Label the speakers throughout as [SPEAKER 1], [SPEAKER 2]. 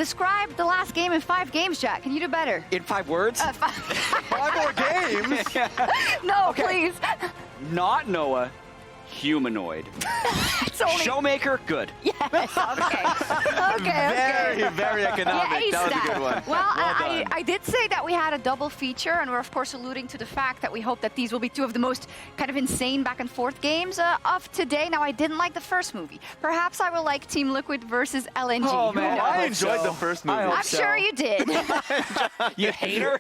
[SPEAKER 1] describe the last game in 5 games, Jack. Can you do better?
[SPEAKER 2] In 5 words?
[SPEAKER 3] 5 more games?
[SPEAKER 1] No,
[SPEAKER 2] Okay.
[SPEAKER 1] please.
[SPEAKER 2] Not Noah, humanoid.
[SPEAKER 1] It's only...
[SPEAKER 2] Showmaker, good.
[SPEAKER 1] Yes, okay.
[SPEAKER 3] Very, very economic.
[SPEAKER 1] Yeah,
[SPEAKER 3] That was a good one.
[SPEAKER 1] Well,
[SPEAKER 3] done.
[SPEAKER 1] I did say that we had a double feature, and we're of course alluding to the fact that we hope that these will be 2 of the most kind of insane back and forth games of today. Now, I didn't like the first movie. Perhaps I will like Team Liquid versus LNG.
[SPEAKER 2] Oh,
[SPEAKER 1] Who
[SPEAKER 2] man,
[SPEAKER 1] knows?
[SPEAKER 3] I
[SPEAKER 2] hope
[SPEAKER 3] enjoyed
[SPEAKER 2] so.
[SPEAKER 3] the first movie.
[SPEAKER 2] I hope
[SPEAKER 1] I'm
[SPEAKER 2] so.
[SPEAKER 1] sure you did.
[SPEAKER 2] You hater?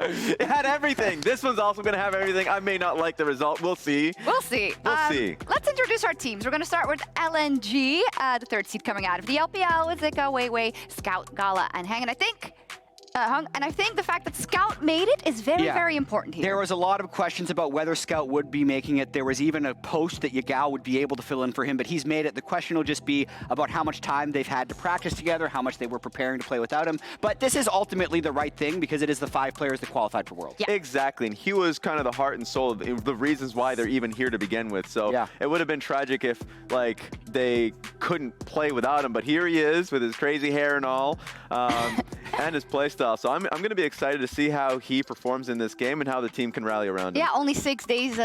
[SPEAKER 3] It had everything. This one's also going to have everything. I may not like the result. We'll see.
[SPEAKER 1] We'll see.
[SPEAKER 3] We'll see.
[SPEAKER 1] Let's introduce our teams. We're going to start with LNG, the 3rd seed coming out of the LPL with Zika, Weiwei, Scout, GALA, and Hang. And I think the fact that Scout made it is very, very important here.
[SPEAKER 2] There was a lot of questions about whether Scout would be making it. There was even a post that Yagao would be able to fill in for him, but he's made it. The question will just be about how much time they've had to practice together, how much they were preparing to play without him. But this is ultimately the right thing because it is the 5 players that qualified for Worlds.
[SPEAKER 1] Yeah.
[SPEAKER 3] Exactly, and he was kind of the heart and soul of the reasons why they're even here to begin with. So
[SPEAKER 2] Yeah.
[SPEAKER 3] it would have been tragic if like they couldn't play without him. But here he is with his crazy hair and all, and his play style. So I'm going to be excited to see how he performs in this game and how the team can rally around him.
[SPEAKER 1] Yeah, only 6 days,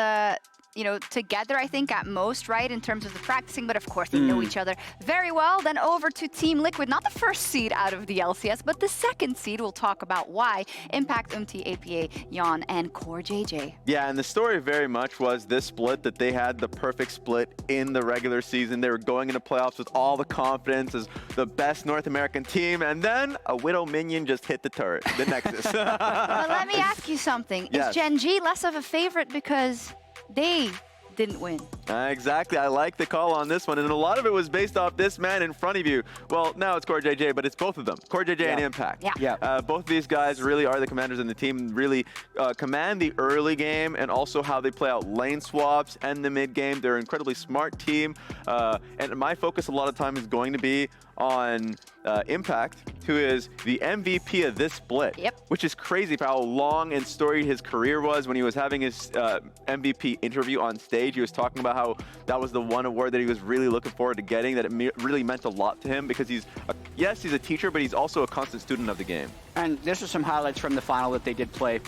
[SPEAKER 1] together, I think, at most, right, in terms of the practicing. But of course, they know each other very well. Then over to Team Liquid, not the 1st seed out of the LCS, but the 2nd seed. We'll talk about why. Impact, UmTi, APA, Yeon, and CoreJJ.
[SPEAKER 3] Yeah, and the story very much was this split, that they had the perfect split in the regular season. They were going into playoffs with all the confidence as the best North American team, and then a Widow minion just hit the turret, the Nexus.
[SPEAKER 1] But let me ask you something.
[SPEAKER 3] Yes.
[SPEAKER 1] Is Gen G less of a favorite because they didn't win?
[SPEAKER 3] Exactly. I like the call on this one, and a lot of it was based off this man in front of you. Well, now it's CoreJJ, but it's both of them, CoreJJ and Impact.
[SPEAKER 1] Yeah.
[SPEAKER 3] Both of these guys really are the commanders in the team, really command the early game and also how they play out lane swaps and the mid game. They're an incredibly smart team, and my focus a lot of time is going to be on Impact, who is the MVP of this split.
[SPEAKER 1] Yep.
[SPEAKER 3] Which is crazy for how long and storied his career was. When he was having his MVP interview on stage, he was talking about how that was the one award that he was really looking forward to getting, that it really meant a lot to him because he's a teacher, but he's also a constant student of the game.
[SPEAKER 2] And this are some highlights from the final that they did play.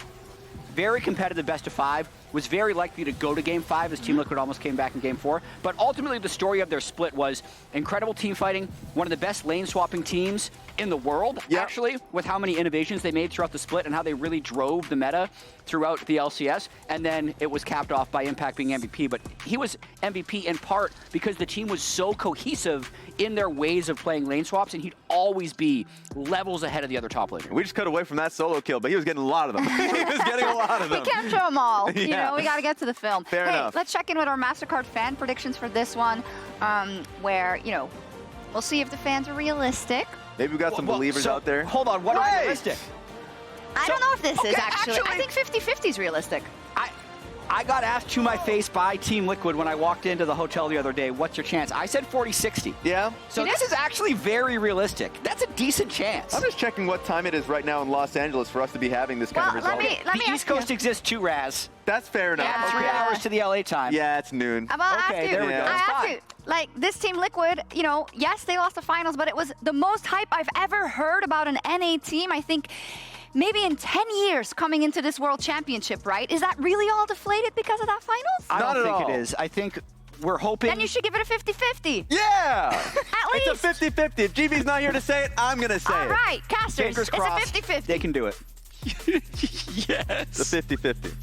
[SPEAKER 2] Very competitive best of 5. Was very likely to go to Game 5 as Team Liquid almost came back in Game 4. But ultimately, the story of their split was incredible team fighting, one of the best lane swapping teams in the world, actually, with how many innovations they made throughout the split and how they really drove the meta throughout the LCS. And then it was capped off by Impact being MVP. But he was MVP in part because the team was so cohesive in their ways of playing lane swaps, and he'd always be levels ahead of the other top laner.
[SPEAKER 3] We just cut away from that solo kill, but he was getting a lot of them. He was getting a lot of them.
[SPEAKER 1] We can't show them all.
[SPEAKER 3] Yeah.
[SPEAKER 1] You know, we got to get to the film.
[SPEAKER 3] Fair enough.
[SPEAKER 1] Let's check in with our MasterCard fan predictions for this one, where, we'll see if the fans are realistic.
[SPEAKER 3] Maybe we got some believers out there.
[SPEAKER 2] Hold on, what are realistic?
[SPEAKER 1] I don't know if this is
[SPEAKER 2] okay,
[SPEAKER 1] actually. I think 50-50 is realistic.
[SPEAKER 2] I got asked to my face by Team Liquid when I walked into the hotel the other day, what's your chance? I said 40-60.
[SPEAKER 3] Yeah?
[SPEAKER 2] So this is actually very realistic. That's a decent chance.
[SPEAKER 3] I'm just checking what time it is right now in Los Angeles for us to be having this kind of result.
[SPEAKER 1] Let me
[SPEAKER 2] the
[SPEAKER 1] ask
[SPEAKER 2] East Coast
[SPEAKER 1] you.
[SPEAKER 2] exists too, Raz.
[SPEAKER 3] That's fair enough.
[SPEAKER 1] Yeah.
[SPEAKER 2] 3 hours to the LA time.
[SPEAKER 3] Yeah, it's noon.
[SPEAKER 1] Well, I
[SPEAKER 2] Okay,
[SPEAKER 1] have to,
[SPEAKER 2] there we go.
[SPEAKER 1] I
[SPEAKER 2] It's
[SPEAKER 1] have
[SPEAKER 2] fine.
[SPEAKER 1] to. Like, this Team Liquid, yes, they lost the finals, but it was the most hype I've ever heard about an NA team, I think, maybe in 10 years coming into this World Championship, right? Is that really all deflated because of that finals?
[SPEAKER 2] I
[SPEAKER 3] Not
[SPEAKER 2] don't
[SPEAKER 3] at
[SPEAKER 2] think
[SPEAKER 3] all.
[SPEAKER 2] it is. I think we're hoping...
[SPEAKER 1] Then you should give it a 50-50.
[SPEAKER 3] Yeah!
[SPEAKER 1] At
[SPEAKER 3] It's a 50-50. If GB's not here to say it, I'm going to say
[SPEAKER 1] All
[SPEAKER 3] it.
[SPEAKER 1] right, casters,
[SPEAKER 2] Fingers
[SPEAKER 1] it's a
[SPEAKER 2] crossed.
[SPEAKER 1] 50-50.
[SPEAKER 2] They can do it.
[SPEAKER 3] It's a 50-50.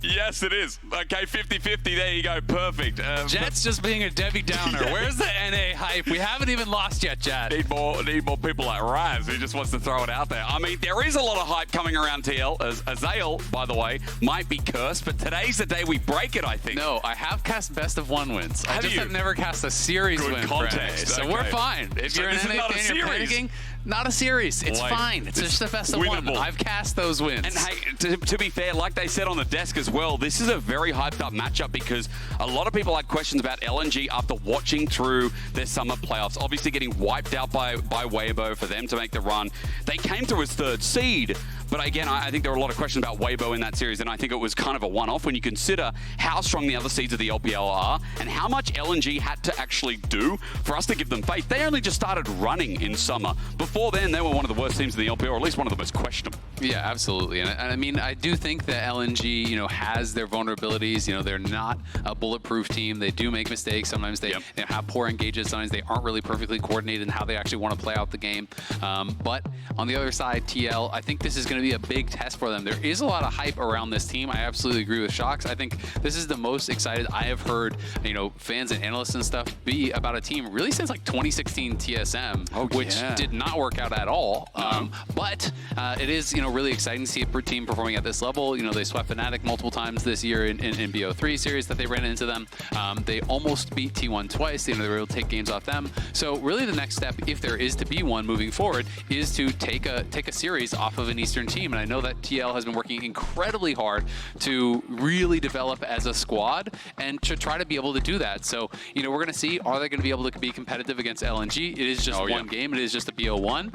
[SPEAKER 4] Yes, it is. Okay, 50-50. There you go. Perfect.
[SPEAKER 5] Jet's just being a Debbie Downer. Where's the NA hype? We haven't even lost yet, Jet.
[SPEAKER 4] Need more people like Raz who just wants to throw it out there. I mean, there is a lot of hype coming around TL. Azale, by the way, might be cursed, but today's the day we break it, I think.
[SPEAKER 5] No, I have cast best of 1 wins. I
[SPEAKER 4] Have
[SPEAKER 5] just
[SPEAKER 4] you?
[SPEAKER 5] have never cast a series
[SPEAKER 4] Good
[SPEAKER 5] win
[SPEAKER 4] context,
[SPEAKER 5] for NA. So
[SPEAKER 4] okay.
[SPEAKER 5] we're fine. If
[SPEAKER 4] So
[SPEAKER 5] you're an
[SPEAKER 4] this is
[SPEAKER 5] NA
[SPEAKER 4] not a
[SPEAKER 5] fan, you're
[SPEAKER 4] series.
[SPEAKER 5] panicking, not a series. It's
[SPEAKER 4] Like,
[SPEAKER 5] fine. It's
[SPEAKER 4] it's
[SPEAKER 5] just the best of 1.
[SPEAKER 4] winnable.
[SPEAKER 5] I've cast those wins.
[SPEAKER 4] And hey, to be fair, like they said on the desk as well, this is a very hyped up matchup because a lot of people had questions about LNG after watching through their summer playoffs. Obviously getting wiped out by Weiwei for them to make the run. They came through as 3rd seed, But again, I think there were a lot of questions about Weiwei in that series, and I think it was kind of a one-off when you consider how strong the other seeds of the LPL are and how much LNG had to actually do for us to give them faith. They only just started running in summer. Before then, they were one of the worst teams in the LPL, or at least one of the most questionable.
[SPEAKER 5] Yeah, absolutely. And I mean, I do think that LNG, has their vulnerabilities. They're not a bulletproof team. They do make mistakes. Sometimes they have poor engages. Sometimes they aren't really perfectly coordinated in how they actually want to play out the game. But on the other side, TL, I think this is going to be a big test for them. There is a lot of hype around this team. I absolutely agree with Shox. I think this is the most excited I have heard, fans and analysts and stuff be about a team really since like 2016 TSM, which did not work out at all. But it is, really exciting to see a team performing at this level. They swept Fnatic multiple times this year in BO3 series that they ran into them. They almost beat T1 twice. They were able to take games off them. So really the next step, if there is to be one moving forward, is to take a series off of an Eastern team. And I know that TL has been working incredibly hard to really develop as a squad and to try to be able to do that. So, we're going to see, are they going to be able to be competitive against LNG? It is just one game. It is just a BO1.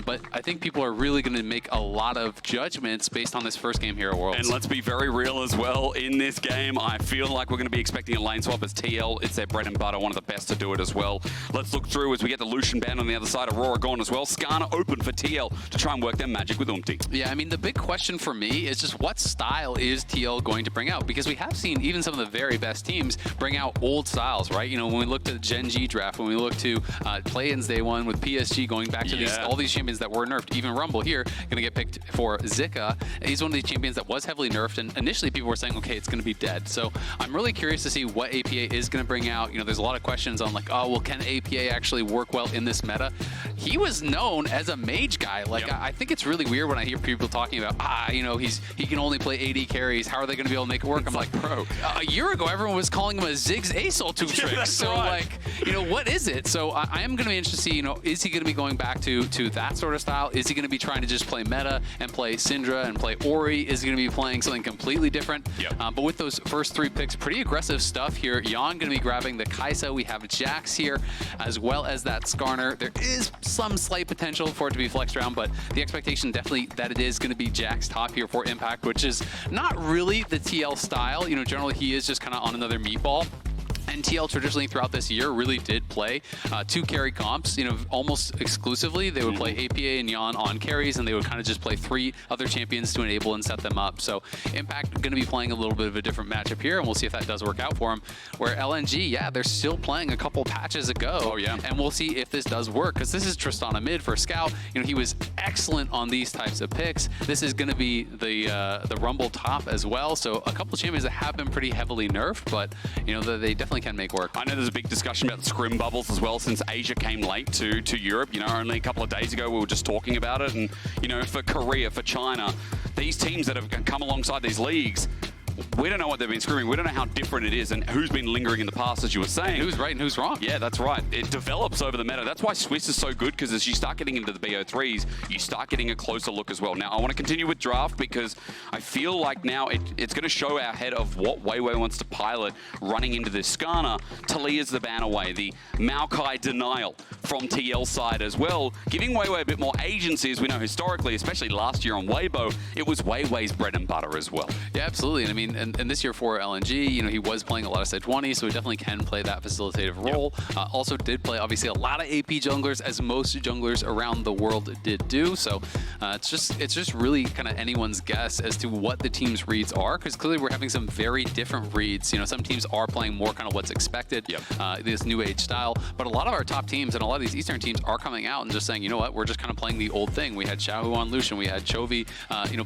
[SPEAKER 5] But I think people are really going to make a lot of judgments based on this first game here at Worlds.
[SPEAKER 4] And let's be very real as well. In this game, I feel like we're going to be expecting a lane swap as TL. It's their bread and butter, one of the best to do it as well. Let's look through as we get the Lucian band on the other side. Aurora gone as well. Skarner open for TL to try and work their magic with UmTi.
[SPEAKER 5] Yeah, I mean, the big question for me is just what style is TL going to bring out? Because we have seen even some of the very best teams bring out old styles, right? When we looked at the Gen G draft, when we look to play-ins day one with PSG going back to all these champions that were nerfed, even Rumble here, going to get picked for Zika. He's one of these champions that was heavily nerfed, and initially people were saying, okay, it's going to be dead. So I'm really curious to see what APA is going to bring out. There's a lot of questions on like, oh, well, can APA actually work well in this meta? He was known as a mage guy. Like, I think it's really weird when I hear people talking about, he can only play AD carries. How are they going to be able to make it work? I'm like, bro, a year ago, everyone was calling him a Ziggs Asol 2 tricks. So what is it? So I am going to be interested to see, is he going to be going back to that sort of style? Is he going to be trying to just play meta and play Syndra and play Ori? Is he going to be playing something completely different? But with those first 3 picks, pretty aggressive stuff here. Yeon going to be grabbing the Kai'Sa. We have Jax here, as well as that Skarner. There is some slight potential for it to be flexed around, but the expectation definitely that it is going to be Jax top here for Impact, which is not really the TL style. Generally he is just kind of on another meatball. And TL traditionally throughout this year really did play 2 carry comps, almost exclusively. They would play APA and Yeon on carries, and they would kind of just play 3 other champions to enable and set them up. So Impact going to be playing a little bit of a different matchup here, and we'll see if that does work out for them. Where LNG, they're still playing a couple patches ago. And we'll see if this does work, because this is Tristana mid for Scout. He was excellent on these types of picks. This is going to be the Rumble top as well. So a couple champions that have been pretty heavily nerfed, but they definitely can make work.
[SPEAKER 4] I know there's a big discussion about the scrim bubbles as well since Asia came late to Europe. Only a couple of days ago we were just talking about it. And, for Korea, for China, these teams that have come alongside these leagues, we don't know what they've been screwing. We don't know how different it is and who's been lingering in the past, as you were saying.
[SPEAKER 5] And who's right and who's wrong.
[SPEAKER 4] Yeah, that's right. It develops over the meta. That's why Swiss is so good, because as you start getting into the BO3s, you start getting a closer look as well. Now, I want to continue with draft because I feel like now it's going to show our head of what Weiwei wants to pilot running into this Skarner. Talia's the ban away, the Maokai denial from TL side as well, giving Weiwei a bit more agency, as we know historically, especially last year on Weibo, it was Weiwei's bread and butter as well.
[SPEAKER 5] Yeah, absolutely. And I mean, and this year for LNG, he was playing a lot of Sejuani, so he definitely can play that facilitative role. Also did play, obviously, a lot of AP junglers, as most junglers around the world did do. So it's just really kind of anyone's guess as to what the team's reads are, because clearly we're having some very different reads. Some teams are playing more kind of what's expected, this new age style, but a lot of our top teams and a lot of these Eastern teams are coming out and just saying, we're just kind of playing the old thing. We had Xiaohu on Lucian, we had Chovy,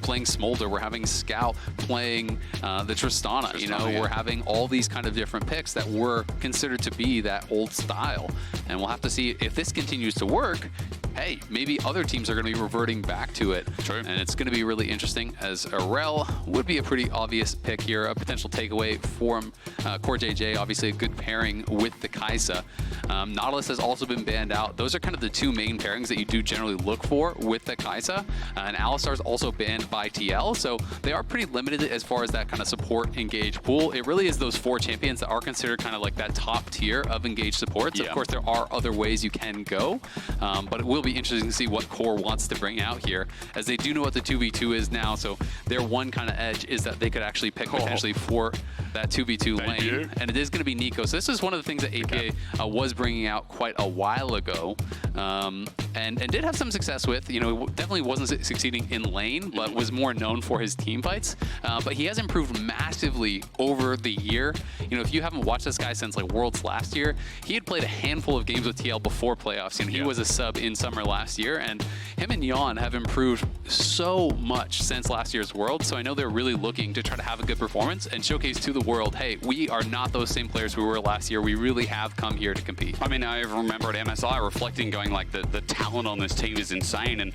[SPEAKER 5] playing Smolder, we're having Scout playing the Tristana, we're having all these kind of different picks that were considered to be that old style. And we'll have to see if this continues to work. Hey, maybe other teams are going to be reverting back to it. True. And it's going to be really interesting, as a Rell would be a pretty obvious pick here, a potential takeaway for CoreJJ, obviously a good pairing with the Kai'Sa. Nautilus has also been banned out. Those are kind of the 2 main pairings that you do generally look for with the Kai'Sa. And Alistar's also banned by TL, so they are pretty limited as far as that kind of support engage pool. It really is those 4 champions that are considered kind of like that top tier of engaged supports. Of course, there are other ways you can go, but it will be interesting to see what Core wants to bring out here, as they do know what the 2v2 is now. So their one kind of edge is that they could actually pick potentially for that 2v2 lane. And it is going to be Neeko. So this is one of the things that APA was bringing out quite a while ago, and did have some success with. You know, definitely wasn't succeeding in lane, but was more known for his team fights. But he has improved massively over the year. You know, if you haven't watched this guy since like Worlds last year, he had played a handful of games with TL before playoffs. And he was a sub in summer last year, and him and Yeon have improved so much since last year's World. So I know they're really looking to try to have a good performance and showcase to the world, hey, we are not those same players we were last year. We really have come here to compete.
[SPEAKER 4] I mean, I remember at MSI reflecting, going like, the talent on this team is insane. And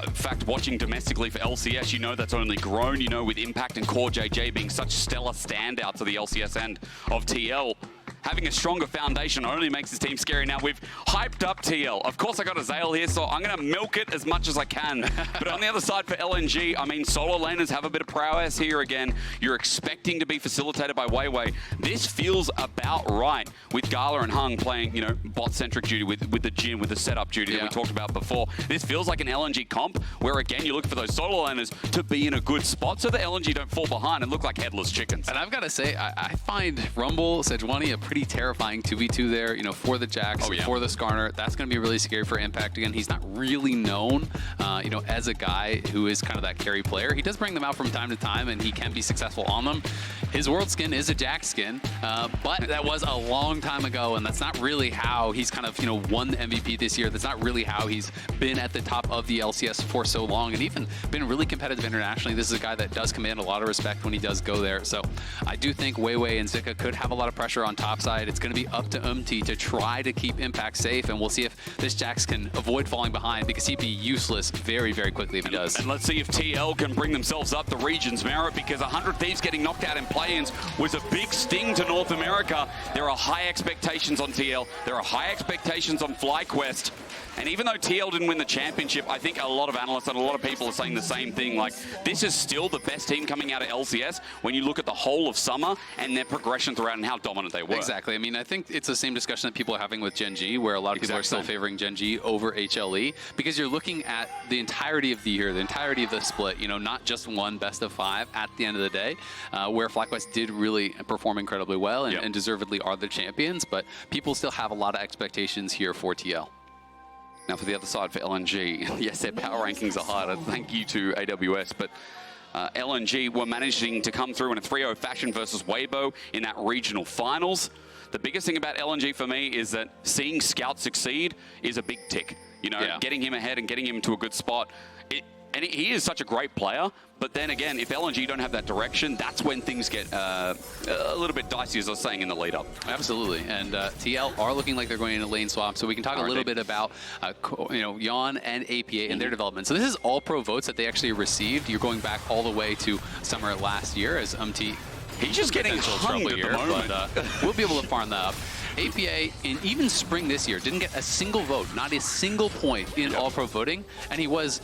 [SPEAKER 4] in fact, watching domestically for LCS, you know that's only grown, you know, with Impact and CoreJJ being such stellar standouts of the LCS end of TL. Having a stronger foundation only makes this team scary. Now, we've hyped up TL. Of course, I got a Zale here, so I'm going to milk it as much as I can. But on the other side for LNG, I mean, solo laners have a bit of prowess here again. You're expecting to be facilitated by Weiwei. This feels about right with GALA and Hung playing, you know, bot-centric duty with the Jhin, with the setup duty that we talked about before. This feels like an LNG comp where, again, you look for those solo laners to be in a good spot so the LNG don't fall behind and look like headless chickens.
[SPEAKER 5] And I've got to say, I find Rumble, Sejuani a pretty terrifying 2v2 there, you know, for the Jax, for the Skarner. That's going to be really scary for Impact. Again, he's not really known, you know, as a guy who is kind of that carry player. He does bring them out from time to time, and he can be successful on them. His World skin is a Jax skin, but that was a long time ago, and that's not really how he's kind of, you know, won the MVP this year. That's not really how he's been at the top of the LCS for so long, and even been really competitive internationally. This is a guy that does command a lot of respect when he does go there. So I do think Weiwei and Zika could have a lot of pressure on top side. It's going to be up to UmTi to try to keep Impact safe, and we'll see if this Jax can avoid falling behind, because he'd be useless very, very quickly if he does.
[SPEAKER 4] And let's see if TL can bring themselves up the region's merit, because 100 Thieves getting knocked out in play-ins was a big sting to North America. There are high expectations on TL. There are high expectations on FlyQuest. And even though TL didn't win the championship, I think a lot of analysts and a lot of people are saying the same thing. Like, this is still the best team coming out of LCS when you look at the whole of summer and their progression throughout and how dominant they were.
[SPEAKER 5] Exactly. I mean, I think it's the same discussion that people are having with Gen G, where a lot of people are still favoring Gen G over HLE, because you're looking at the entirety of the year, the entirety of the split, you know, not just one best of 5 at the end of the day, where FlyQuest did really perform incredibly well and deservedly are the champions, but people still have a lot of expectations here for TL.
[SPEAKER 4] Now for the other side for LNG, yes, their power rankings are higher. Thank you to AWS, but LNG were managing to come through in a 3-0 fashion versus Weibo in that regional finals. The biggest thing about LNG for me is that seeing Scout succeed is a big tick. You know, getting him ahead and getting him to a good spot. And he is such a great player, but then again, if LNG don't have that direction, that's when things get a little bit dicey, as I was saying in the lead-up.
[SPEAKER 5] Absolutely, and TL are looking like they're going into lane swap, so we can talk a little bit about you know, Yeon and APA and their development. So this is all pro votes that they actually received. You're going back all the way to summer last year, as UmTi.
[SPEAKER 4] He's just getting hung at the moment.
[SPEAKER 5] But we'll be able to farm that up. APA, in even spring this year, didn't get a single vote, not a single point in all-pro voting, and he was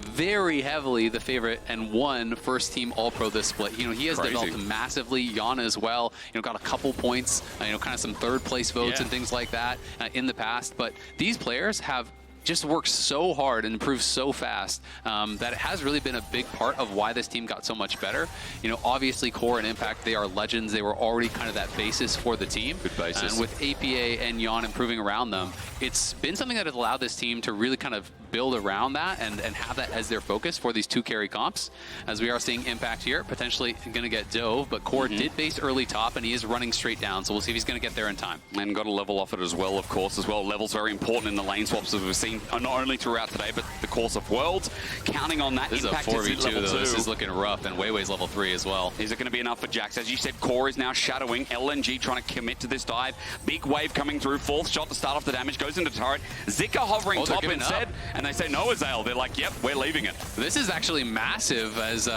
[SPEAKER 5] very heavily the favorite and won first team all-pro this split. You know, he has developed massively. Yeon as well, you know, got a couple points, you know, kind of some third place votes and things like that in the past. But these players have just worked so hard and improved so fast that it has really been a big part of why this team got so much better. You know, obviously Core and Impact, they are legends. They were already kind of that basis for the team.
[SPEAKER 4] Good basis.
[SPEAKER 5] And with APA and Yeon improving around them, it's been something that has allowed this team to really kind of build around that and have that as their focus for these 2 carry comps. As we are seeing Impact here, potentially going to get dove, but Core did base early top and he is running straight down, so we'll see if he's going to get there in time.
[SPEAKER 4] And got a level off it as well, of course, as well. Level's very important in the lane swaps, as we've seen not only throughout today, but the course of Worlds. Counting on that.
[SPEAKER 5] This
[SPEAKER 4] Impact
[SPEAKER 5] is a 4v2
[SPEAKER 4] level
[SPEAKER 5] though.
[SPEAKER 4] 2.
[SPEAKER 5] This is looking rough, and Weiwei's level 3 as well.
[SPEAKER 4] Is it going to be enough for Jax? As you said, Core is now shadowing. LNG trying to commit to this dive. Big wave coming through. 4th shot to start off the damage. Goes into turret. Zika hovering top instead. And they say no, Azale. They're like, yep, we're leaving it.
[SPEAKER 5] This is actually massive, as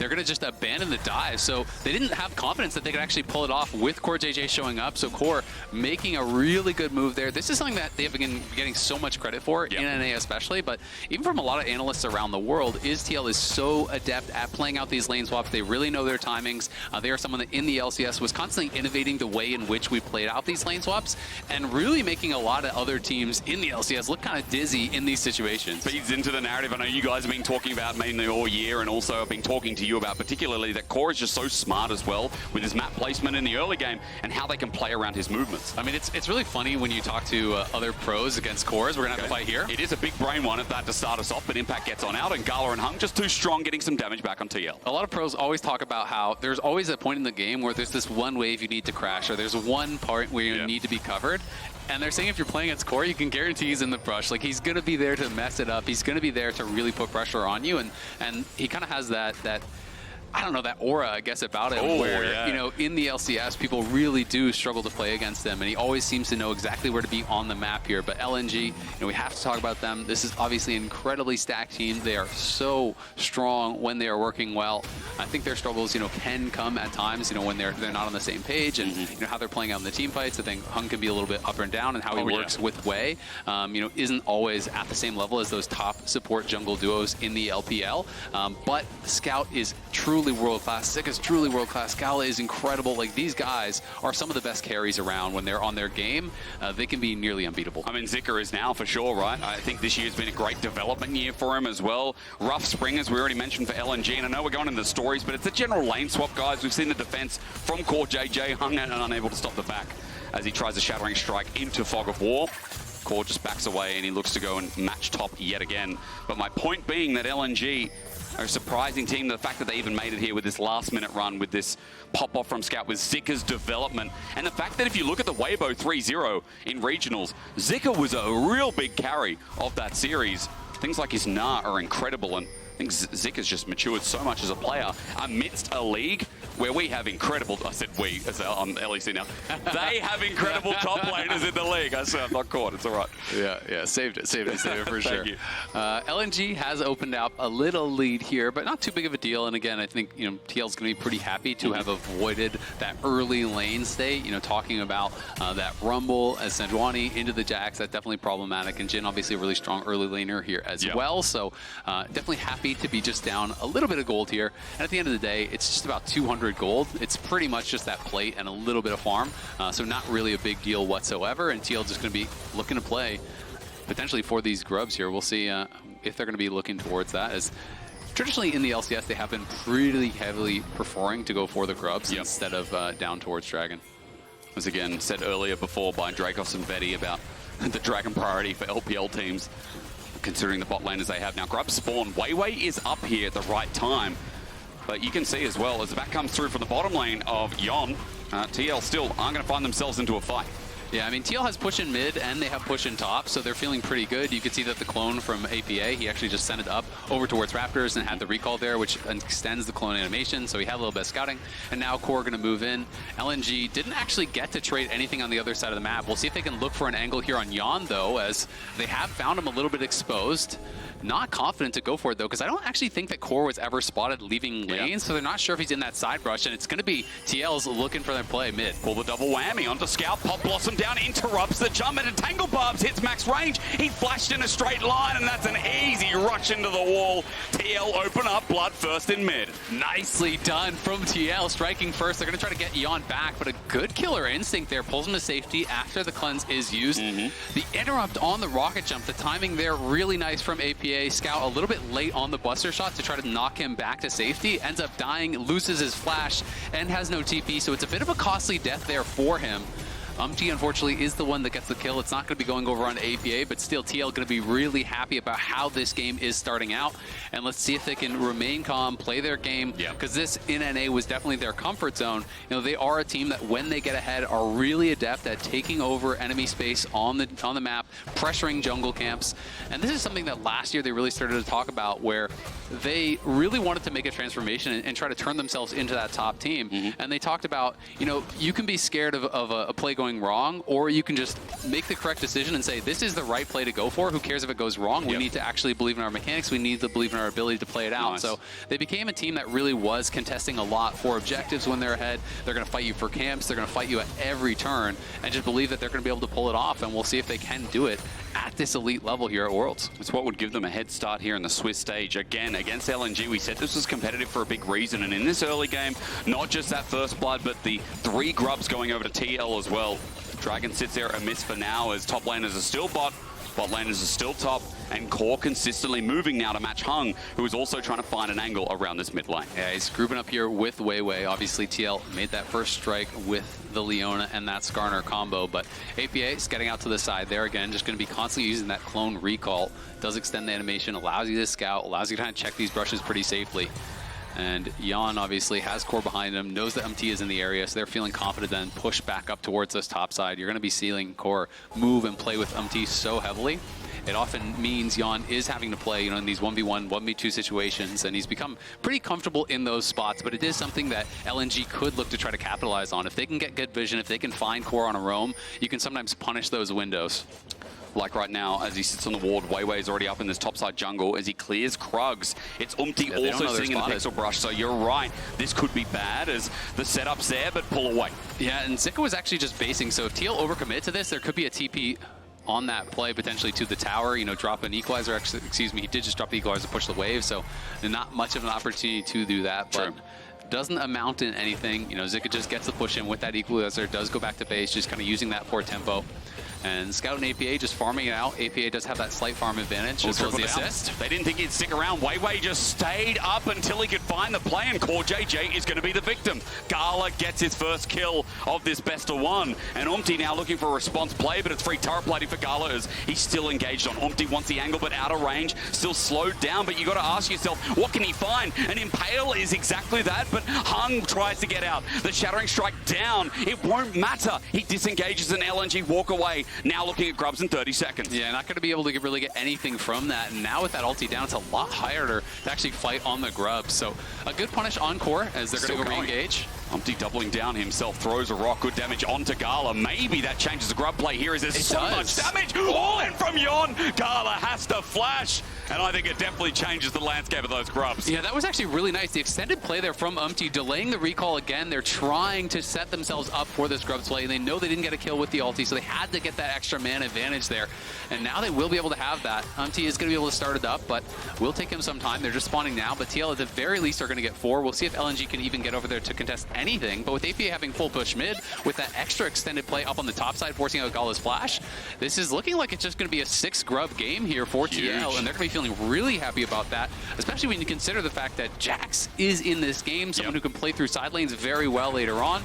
[SPEAKER 5] they're going to just abandon the dive. So they didn't have confidence that they could actually pull it off with CoreJJ showing up. So Core making a really good move there. This is something that they have been getting so much credit for, in NA especially, but even from a lot of analysts around the world, TL is so adept at playing out these lane swaps. They really know their timings. They are someone that in the LCS was constantly innovating the way in which we played out these lane swaps and really making a lot of other teams in the LCS look kind of dizzy in these situations.
[SPEAKER 4] Feeds into the narrative I know you guys have been talking about mainly all year, and also I've been talking to you about particularly that Core is just so smart as well with his map placement in the early game and how they can play around his movements.
[SPEAKER 5] I mean, it's really funny when you talk to other pros against Cores. We're going to have to fight here.
[SPEAKER 4] It is a big brain one at that to start us off, but Impact gets on out, and GALA and Hung just too strong, getting some damage back on TL.
[SPEAKER 5] A lot of pros always talk about how there's always a point in the game where there's this one wave you need to crash, or there's one part where you need to be covered. And they're saying if you're playing against Core, you can guarantee he's in the brush. Like, he's going to be there to mess it up. He's going to be there to really put pressure on you. And he kind of has that I don't know, that aura, I guess, about him where, you know, in the LCS, people really do struggle to play against him, and he always seems to know exactly where to be on the map here. But LNG, you know, we have to talk about them. This is obviously an incredibly stacked team. They are so strong when they are working well. I think their struggles, you know, can come at times, you know, when they're not on the same page, and, you know, how they're playing out in the team fights. I think Hung can be a little bit up and down, and how he works with Wei, you know, isn't always at the same level as those top support jungle duos in the LPL. But Scout is truly world-class. Zika is truly world-class. GALA is incredible. Like, these guys are some of the best carries around. When they're on their game, they can be nearly unbeatable.
[SPEAKER 4] I mean, Zika is now for sure, right? I think this year's been a great development year for him as well. Rough spring, as we already mentioned, for LNG, and I know we're going into the stories, but it's a general lane swap, guys. We've seen the defense from CoreJJ, Hung and unable to stop the back as he tries a shattering strike into Fog of War. Core just backs away, and he looks to go and match top yet again. But my point being that LNG are a surprising team. The fact that they even made it here with this last-minute run with this pop-off from Scout with Zika's development. And the fact that if you look at the Weibo 3-0 in regionals, Zika was a real big carry of that series. Things like his Na are incredible, and I think Zika's just matured so much as a player amidst a league where we have incredible, I said we, as I'm LEC now, they have incredible top laners in the league. I said I'm not caught, it's all right.
[SPEAKER 5] Yeah, saved it for sure.
[SPEAKER 4] Thank you.
[SPEAKER 5] LNG has opened up a little lead here, but not too big of a deal. And again, I think, you know, TL's going to be pretty happy to have avoided that early lane state. You know, talking about that rumble as Sejuani into the Jax, that's definitely problematic. And Jhin, obviously a really strong early laner here as well. So definitely happy to be just down a little bit of gold here. And at the end of the day, it's just about 200 gold. It's pretty much just that plate and a little bit of farm. So not really a big deal whatsoever. And TL just going to be looking to play potentially for these grubs here. We'll see if they're going to be looking towards that. As traditionally in the LCS, they have been pretty heavily preferring to go for the grubs instead of down towards Dragon.
[SPEAKER 4] As again said earlier before by Dracos and Betty about the Dragon priority for LPL teams, considering the bot laners they have now. Grub spawn. Weiwei is up here at the right time. But you can see as well, as the back comes through from the bottom lane of Yeon, TL still aren't going to find themselves into a fight.
[SPEAKER 5] Yeah, I mean, TL has push in mid and they have push in top, so they're feeling pretty good. You could see that the clone from APA, he actually just sent it up over towards Raptors and had the recall there, which extends the clone animation, so he had a little bit of scouting. And now Core going to move in. LNG didn't actually get to trade anything on the other side of the map. We'll see if they can look for an angle here on Yeon, though, as they have found him a little bit exposed. Not confident to go for it, though, because I don't actually think that Core was ever spotted leaving lane, so they're not sure if he's in that side brush, and it's going to be TL's looking for their play mid.
[SPEAKER 4] Pull the double whammy onto Scout. Pop Blossom down, interrupts the jump, and Tangle Barbs hits max range. He flashed in a straight line, and that's an easy rush into the wall. TL open up, blood first in mid.
[SPEAKER 5] Nicely done from TL, striking first. They're going to try to get Yeon back, but a good killer instinct there. Pulls him to safety after the cleanse is used. The interrupt on the rocket jump, the timing there really nice from APA. Scout a little bit late on the buster shot to try to knock him back to safety. Ends up dying, loses his flash, and has no TP, so it's a bit of a costly death there for him. UmTi, unfortunately, is the one that gets the kill. It's not going to be going over on APA, but still, TL going to be really happy about how this game is starting out. And let's see if they can remain calm, play their game, because this in NA was definitely their comfort zone. You know, they are a team that, when they get ahead, are really adept at taking over enemy space on the map, pressuring jungle camps. And this is something that last year they really started to talk about, where they really wanted to make a transformation and try to turn themselves into that top team. And they talked about, you know, you can be scared of a play going going wrong, or you can just make the correct decision and say, this is the right play to go for. Who cares if it goes wrong? We need to actually believe in our mechanics. We need to believe in our ability to play it out. So they became a team that really was contesting a lot for objectives when they're ahead. They're going to fight you for camps. They're going to fight you at every turn, and just believe that they're going to be able to pull it off, and we'll see if they can do it at this elite level here at Worlds.
[SPEAKER 4] It's what would give them a head start here in the Swiss stage. Again, against LNG, we said this was competitive for a big reason, and in this early game, not just that first blood, but the 3 grubs going over to TL as well. Dragon sits there amiss for now as top laners are still bot laners are still top, and Core consistently moving now to match Hung, who is also trying to find an angle around this mid lane.
[SPEAKER 5] Yeah, he's grouping up here with Weiwei. Obviously, TL made that first strike with the Leona and that Skarner combo, but APA is getting out to the side there again, just going to be constantly using that clone recall. Does extend the animation, allows you to scout, allows you to kind of check these brushes pretty safely. And Yeon obviously has Core behind him, knows that UmTi is in the area, so they're feeling confident then push back up towards this top side. You're going to be seeing Core move and play with UmTi so heavily. It often means Yeon is having to play, in these 1v1, 1v2 situations, and he's become pretty comfortable in those spots, but it is something that LNG could look to try to capitalize on. If they can get good vision, if they can find Core on a roam, you can sometimes punish those windows.
[SPEAKER 4] Like right now, as he sits on the ward, Weiwei is already up in this topside jungle as he clears Krugs. It's UmTi also sitting in the pixel brush, so you're right. This could be bad as the setup's there, but pull away.
[SPEAKER 5] Yeah, and Zika was actually just basing, so if TL overcommit to this, there could be a TP on that play potentially to the tower, drop an equalizer. Actually, excuse me, he did just drop the equalizer to push the wave, so not much of an opportunity to do that. But doesn't amount in anything. Zika just gets the push in with that equalizer, does go back to base, just kind of using that poor tempo. And Scout and APA just farming it out. APA does have that slight farm advantage, as well as the assist.
[SPEAKER 4] They didn't think he'd stick around. Weiwei just stayed up until he could find the play, and CoreJJ is going to be the victim. GALA gets his first kill of this best of 1. And UmTi now looking for a response play, but it's free turret plating for GALA as he's still engaged on. UmTi wants the angle, but out of range, still slowed down. But you got to ask yourself, what can he find? An Impale is exactly that, but Hung tries to get out. The Shattering Strike down. It won't matter. He disengages an LNG walk away. Now looking at grubs in 30 seconds.
[SPEAKER 5] Yeah, not going to be able to really get anything from that. And now with that ulti down, it's a lot harder to actually fight on the grubs. So a good punish on Core as they're going to go re-engage.
[SPEAKER 4] UmTi doubling down himself, throws a rock, good damage onto GALA. Maybe that changes the grub play here as there's so much damage. All in from Yeon. GALA has to flash, and I think it definitely changes the landscape of those grubs.
[SPEAKER 5] Yeah, that was actually really nice. The extended play there from UmTi, delaying the recall again. They're trying to set themselves up for this grubs play. They know they didn't get a kill with the ulti, so they had to get that extra man advantage there. And now they will be able to have that. UmTi is going to be able to start it up, but will take him some time. They're just spawning now, but TL at the very least are going to get 4. We'll see if LNG can even get over there to contest anything. But with APA having full push mid, with that extra extended play up on the top side, forcing out GALA's flash, this is looking like it's just going to be a 6 grub game here for TL, and they're going to be feeling really happy about that, especially when you consider the fact that Jax is in this game, someone who can play through side lanes very well later on.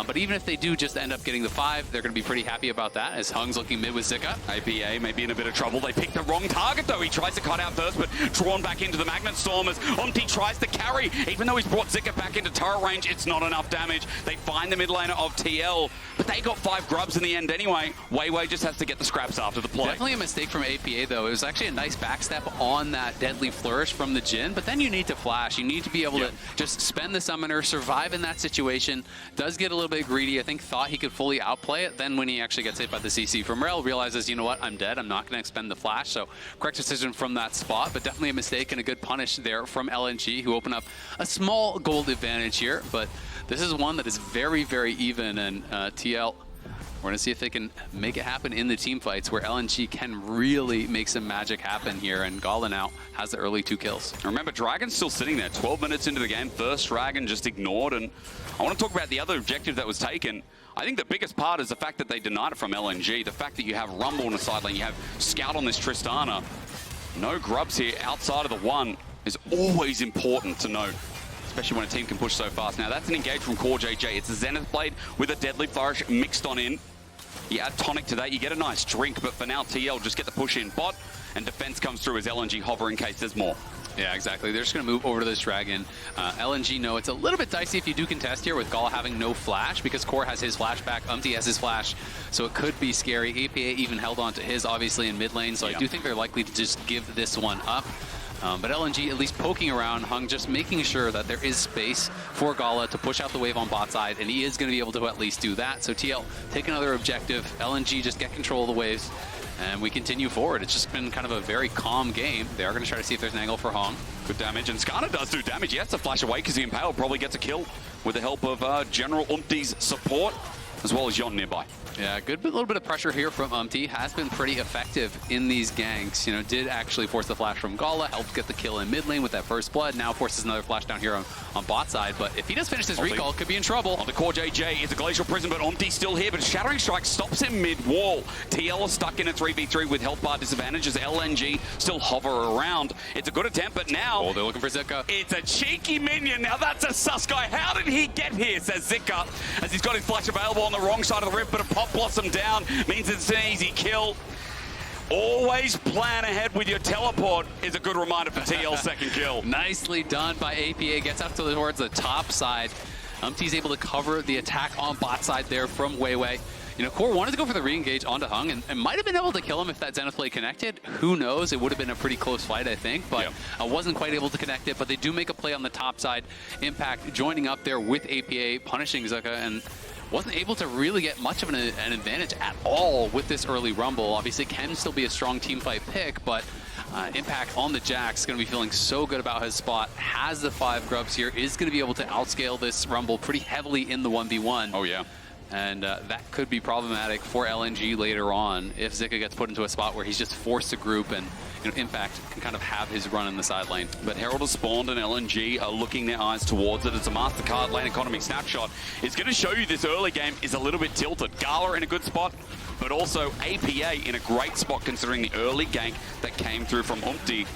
[SPEAKER 5] But even if they do just end up getting the 5, they're going to be pretty happy about that, as Hung's looking mid with Zika.
[SPEAKER 4] APA may be in a bit of trouble. They picked the wrong target, though. He tries to cut out first, but drawn back into the Magnet Storm as UmTi tries to carry. Even though he's brought Zika back into turret range, it's not enough damage. They find the mid laner of TL, but they got 5 grubs in the end anyway. Weiwei just has to get the scraps after the play.
[SPEAKER 5] Definitely a mistake from APA, though. It was actually a nice backstep on that deadly flourish from the Jhin, but then you need to flash. You need to be able to just spend the summoner, survive in that situation. Does get a little bit greedy. I think thought he could fully outplay it. Then when he actually gets hit by the CC from Rell, realizes, you know what, I'm dead. I'm not going to expend the flash. So correct decision from that spot, but definitely a mistake and a good punish there from LNG, who open up a small gold advantage here. But this is one that is very, very even, and TL, we're going to see if they can make it happen in the team fights where LNG can really make some magic happen here, and GALA now has the early 2 kills.
[SPEAKER 4] Remember, Dragon's still sitting there 12 minutes into the game. First Dragon just ignored, and I want to talk about the other objective that was taken. I think the biggest part is the fact that they denied it from LNG. The fact that you have Rumble on the side lane, you have Scout on this Tristana. No grubs here outside of the 1 is always important to note, especially when a team can push so fast. Now, that's an engage from CoreJJ. It's a Zenith Blade with a Deadly Flourish mixed on in. You add Tonic to that, you get a nice drink, but for now, TL just get the push in bot, and defense comes through as LNG hover in case there's more.
[SPEAKER 5] Yeah, exactly. They're just going to move over to this Dragon. LNG know it's a little bit dicey if you do contest here with GALA having no flash, because Core has his flash back, UmTi has his flash, so it could be scary. APA even held on to his, obviously, in mid lane, so I do think they're likely to just give this one up. But LNG at least poking around Hung, just making sure that there is space for GALA to push out the wave on bot side, and he is going to be able to at least do that. So TL, take another objective. LNG just get control of the waves, and we continue forward. It's just been kind of a very calm game. They are going to try to see if there's an angle for Hung.
[SPEAKER 4] Good damage, and Skarner does do damage. He has to flash away because the Impale probably gets a kill with the help of General UmTi's support, as well as Yeon nearby.
[SPEAKER 5] Yeah, good little bit of pressure here from UmTi. Has been pretty effective in these ganks. You know, did actually force the flash from GALA, helped get the kill in mid lane with that first blood. Now forces another flash down here on bot side. But if he does finish this recall, could be in trouble.
[SPEAKER 4] On the CoreJJ is a Glacial Prison, but UmTi's still here. But Shattering Strike stops him mid-wall. TL is stuck in a 3v3 with health bar disadvantage as LNG still hover around. It's a good attempt, but now...
[SPEAKER 5] Oh, they're looking for Zika.
[SPEAKER 4] It's a cheeky minion. Now that's a sus guy. How did he get here, says Zika, as he's got his flash available on the wrong side of the rift, but a Pop Blossom down means it's an easy kill. Always plan ahead with your teleport is a good reminder for TL's second kill.
[SPEAKER 5] Nicely done by APA. Gets up towards the top side. UmTi's able to cover the attack on bot side there from Weiwei. You know, Core wanted to go for the re-engage onto Hung and might have been able to kill him if that Zenith play connected. Who knows? It would have been a pretty close fight, I think, but I wasn't quite able to connect it. But they do make a play on the top side. Impact joining up there with APA, punishing Zika, and wasn't able to really get much of an advantage at all with this early rumble. Obviously can still be a strong team fight pick, but Impact on the Jax, going to be feeling so good about his spot. Has the 5 grubs here, is going to be able to outscale this rumble pretty heavily in the 1v1.
[SPEAKER 4] Oh yeah.
[SPEAKER 5] And that could be problematic for LNG later on if Zika gets put into a spot where he's just forced to group and Impact can kind of have his run in the side lane.
[SPEAKER 4] But Herald has spawned and LNG are looking their eyes towards it. It's a MasterCard lane economy snapshot. It's going to show you this early game is a little bit tilted. GALA in a good spot, but also APA in a great spot considering the early gank that came through from UmTi.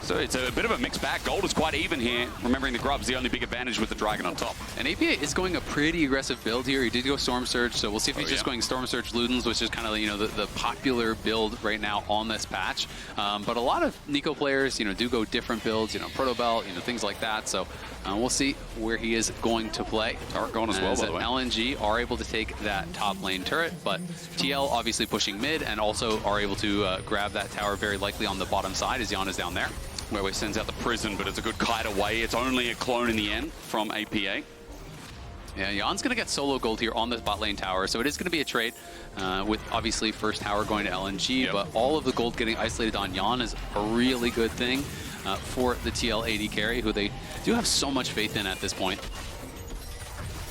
[SPEAKER 4] So it's a bit of a mixed bag. Gold is quite even here. Remembering the grub's the only big advantage with the Dragon on top.
[SPEAKER 5] And APA is going a pretty aggressive build here. He did go Storm Surge, so we'll see if he's just going Storm Surge Ludens, which is kind of, you know, the popular build right now on this patch. But a lot of Neeko players, you know, do go different builds, you know, Proto Belt, you know, things like that. So we'll see where he is going to play.
[SPEAKER 4] Turret going as well, by the way.
[SPEAKER 5] LNG are able to take that top lane turret, but TL obviously pushing mid and also are able to grab that tower very likely on the bottom side as Yeon is down there.
[SPEAKER 4] Weiwei sends out the prison, but it's a good kite away. It's only a clone in the end from APA.
[SPEAKER 5] Yeah, Yeon's going to get solo gold here on this bot lane tower, so it is going to be a trade with obviously first tower going to LNG, but all of the gold getting isolated on Yeon is a really good thing for the TL AD carry, who they do have so much faith in at this point.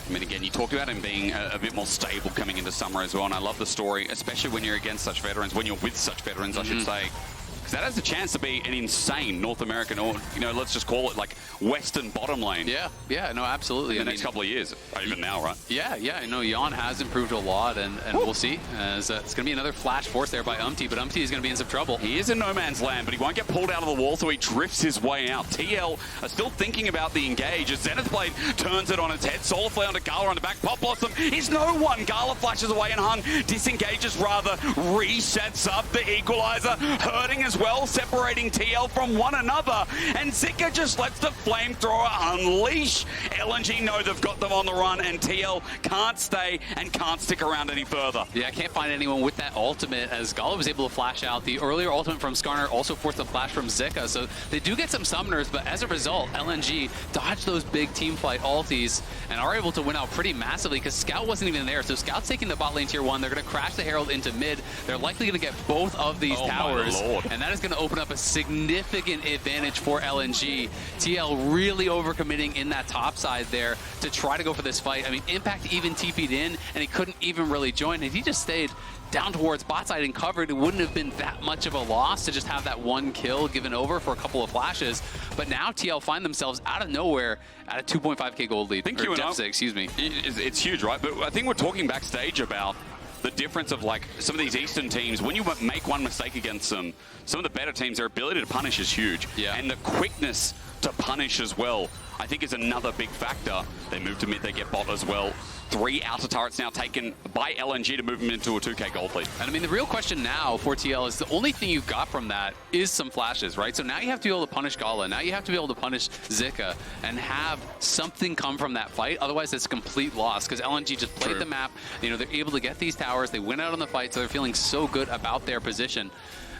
[SPEAKER 4] I mean, again, you talked about him being a bit more stable coming into summer as well, and I love the story, especially when you're against such veterans, when you're with such veterans, I should say. Because that has the chance to be an insane North American, or, you know, let's just call it like Western bottom lane.
[SPEAKER 5] Yeah, no, absolutely.
[SPEAKER 4] In the next couple of years, even now, right?
[SPEAKER 5] Yeah, I know Yeon has improved a lot, and we'll see. As it's going to be another flash force there by UmTi, but UmTi is going to be in some trouble.
[SPEAKER 4] He is in no man's land, but he won't get pulled out of the wall, so he drifts his way out. TL are still thinking about the engage as Zenith Blade turns it on its head. Solar Flare onto GALA on the back. Pop Blossom is no one. GALA flashes away and Hung disengages rather, resets up the equalizer, hurting as well, separating TL from one another, and Zika just lets the flamethrower unleash. LNG know they've got them on the run, and TL can't stay and can't stick around any further.
[SPEAKER 5] Yeah, I can't find anyone with that ultimate, as GALA was able to flash out. The earlier ultimate from Skarner also forced a flash from Zika, so they do get some summoners, but as a result, LNG dodge those big team fight ultis and are able to win out pretty massively because Scout wasn't even there. So Scout's taking the bot lane tier 1. They're going to crash the Herald into mid. They're likely going to get both of these towers, and that is going to open up a significant advantage for LNG. TL really overcommitting in that top side there to try to go for this fight. I mean, Impact even TP'd in, and he couldn't even really join. If he just stayed down towards bot side and covered, it wouldn't have been that much of a loss to just have that one kill given over for a couple of flashes. But now TL find themselves out of nowhere at a 2.5k gold lead.
[SPEAKER 4] Thank you,
[SPEAKER 5] deficit, excuse me.
[SPEAKER 4] It's huge, right? But I think we're talking backstage about the difference of like some of these Eastern teams, when you make one mistake against them, some of the better teams, their ability to punish is huge. And the quickness to punish as well, I think is another big factor. They move to mid, they get bot as well. 3 outer turrets now taken by LNG to move them into a 2k gold lead.
[SPEAKER 5] And I mean, the real question now for TL is the only thing you got from that is some flashes, right? So now you have to be able to punish GALA. Now you have to be able to punish Zika and have something come from that fight. Otherwise, it's a complete loss because LNG just played the map. You know, they're able to get these towers. They win out on the fight, so they're feeling so good about their position.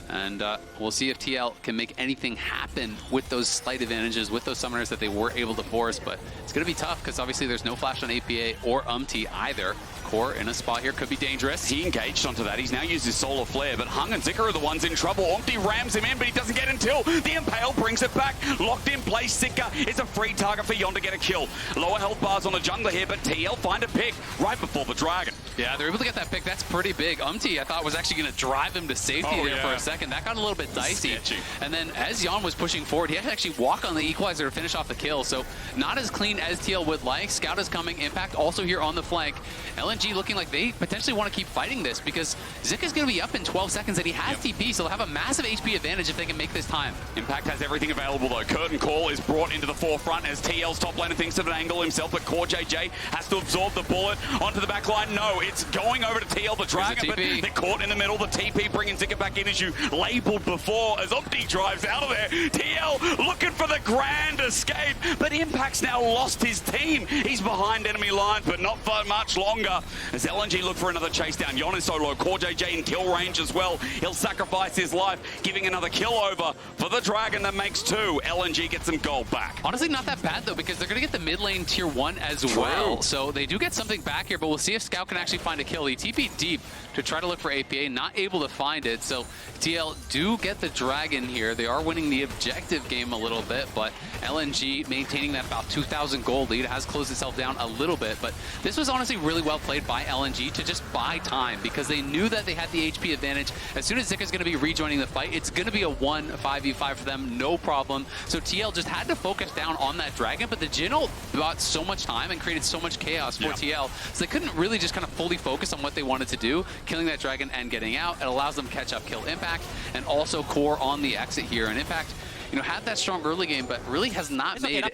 [SPEAKER 5] And we'll see if TL can make anything happen with those slight advantages, with those summoners that they were able to force. But it's going to be tough because obviously there's no flash on APA or UmTi either. Core in a spot here could be dangerous.
[SPEAKER 4] He engaged onto that. He's now used his solar flare, but Hung and Zika are the ones in trouble. UmTi rams him in, but he doesn't get until the Impale brings it back. Locked in place. Zika is a free target for Yeon to get a kill. Lower health bars on the jungler here, but TL find a pick right before the dragon.
[SPEAKER 5] Yeah, they're able to get that pick. That's pretty big. UmTi, I thought, was actually going to drive him to safety there for a second. That got a little bit dicey.
[SPEAKER 4] Sketchy.
[SPEAKER 5] And then as Yeon was pushing forward, he had to actually walk on the equalizer to finish off the kill. So not as clean as TL would like. Scout is coming. Impact also here on the flank. LNG looking like they potentially want to keep fighting this because Zika's going to be up in 12 seconds and he has TP, so they'll have a massive HP advantage if they can make this time.
[SPEAKER 4] Impact has everything available though. Curtain Call is brought into the forefront as TL's top laner thinks of an angle himself, but CoreJJ has to absorb the bullet onto the back line. No, it's going over to TL, the dragon, but they're caught in the middle. The TP bringing Zika back in as you labeled before as UmTi drives out of there. TL looking for the grand escape, but Impact's now lost his team. He's behind enemy lines, but not for much longer as LNG look for another chase down. Yeon is so low. CoreJJ in kill range as well. He'll sacrifice his life, giving another kill over for the dragon that makes 2. LNG gets some gold back.
[SPEAKER 5] Honestly, not that bad, though, because they're going to get the mid lane tier 1 as well. So they do get something back here, but we'll see if Scout can actually find a kill. He TP'd deep to try to look for APA, not able to find it. So TL do get the dragon here. They are winning the objective game a little bit, but LNG maintaining that about 2,000 gold lead has closed itself down a little bit. But this was honestly really well played by LNG to just buy time because they knew that they had the HP advantage. As soon as Zika's going to be rejoining the fight, it's going to be a 1-5v5 for them, no problem. So TL just had to focus down on that dragon, but the Jhin ult bought so much time and created so much chaos for TL, so they couldn't really just kind of fully focus on what they wanted to do, killing that dragon and getting out. It allows them to catch up, kill Impact, and also Core on the exit here. And Impact, you know, had that strong early game, but really has not made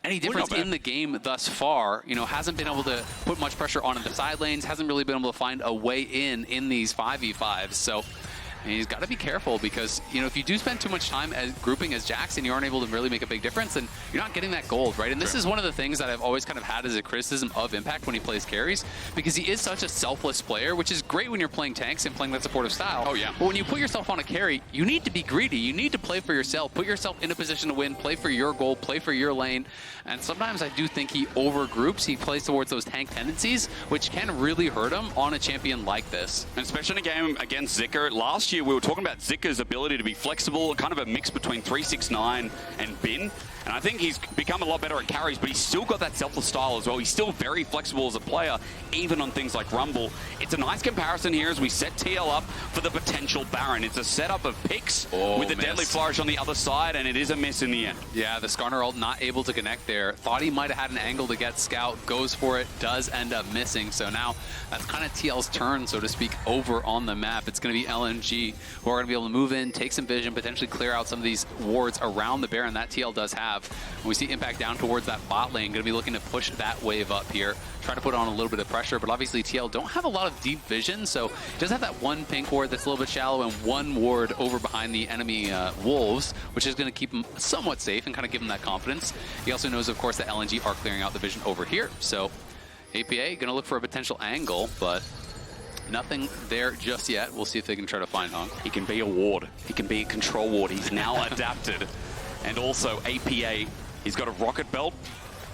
[SPEAKER 5] any difference in the game thus far. You know, hasn't been able to put much pressure on the side lanes, hasn't really been able to find a way in these 5v5s. So and he's got to be careful because, you know, if you do spend too much time as grouping as Jackson, you aren't able to really make a big difference, and you're not getting that gold, right? And this is one of the things that I've always kind of had as a criticism of Impact when he plays carries, because he is such a selfless player, which is great when you're playing tanks and playing that supportive style.
[SPEAKER 4] Oh, yeah.
[SPEAKER 5] But when you put yourself on a carry, you need to be greedy. You need to play for yourself, put yourself in a position to win, play for your goal, play for your lane. And sometimes I do think he overgroups. He plays towards those tank tendencies, which can really hurt him on a champion like this.
[SPEAKER 4] And especially in a game against Zika. Last year, we were talking about Zika's ability to be flexible, kind of a mix between 369 and Bin. And I think he's become a lot better at carries, but he's still got that selfless style as well. He's still very flexible as a player, even on things like Rumble. It's a nice comparison here as we set TL up for the potential Baron. It's a setup of picks with a deadly flourish on the other side, and it is a miss in the end.
[SPEAKER 5] Yeah, the Skarner ult not able to connect there. Thought he might have had an angle to get Scout, goes for it, does end up missing. So now that's kind of TL's turn, so to speak, over on the map. It's going to be LNG who are going to be able to move in, take some vision, potentially clear out some of these wards around the Baron that TL does have. We see Impact down towards that bot lane, going to be looking to push that wave up here, try to put on a little bit of pressure, but obviously TL don't have a lot of deep vision, so he does have that one pink ward that's a little bit shallow and one ward over behind the enemy wolves, which is going to keep him somewhat safe and kind of give him that confidence. He also knows, of course, that LNG are clearing out the vision over here, so APA going to look for a potential angle, but nothing there just yet. We'll see if they can try to find Hung.
[SPEAKER 4] He can be a ward. He can be a control ward. He's now adapted. And also APA, he's got a rocket belt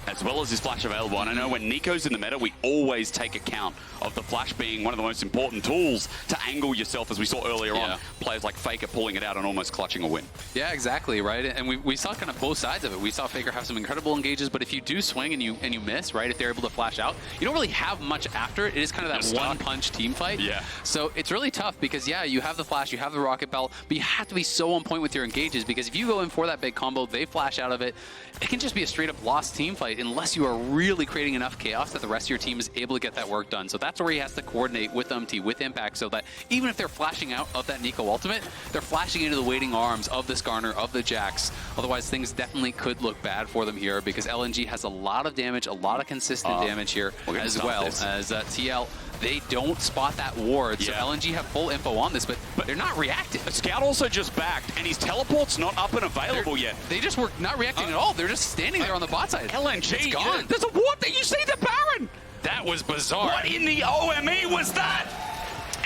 [SPEAKER 4] as well as his flash available. And I know when Neeko's in the meta, we always take account of the flash being one of the most important tools to angle yourself, as we saw earlier on. Players like FLICKR pulling it out and almost clutching a win.
[SPEAKER 5] Yeah, exactly, right? And we saw kind of both sides of it. We saw FLICKR have some incredible engages, but if you do swing and you miss, right, if they're able to flash out, you don't really have much after it. It is kind of that one-punch team fight.
[SPEAKER 4] Yeah.
[SPEAKER 5] So it's really tough because, yeah, you have the flash, you have the rocket belt, but you have to be so on point with your engages because if you go in for that big combo, they flash out of it, it can just be a straight-up lost team fight unless you are really creating enough chaos that the rest of your team is able to get that work done. So that's where he has to coordinate with UmTi, with Impact, so that even if they're flashing out of that Neeko ultimate, they're flashing into the waiting arms of the Skarner, of the Jax. Otherwise, things definitely could look bad for them here because LNG has a lot of damage, a lot of consistent damage here, as well as TL. They don't spot that ward, so LNG have full info on this, but they're not reacting.
[SPEAKER 4] Scout also just backed, and his teleport's not up and available yet.
[SPEAKER 5] They just were not reacting at all. They're just standing there on the bot side.
[SPEAKER 4] LNG,
[SPEAKER 5] it's gone.
[SPEAKER 4] There's a ward there. You see the Baron?
[SPEAKER 5] That was bizarre.
[SPEAKER 4] What in the OME was that?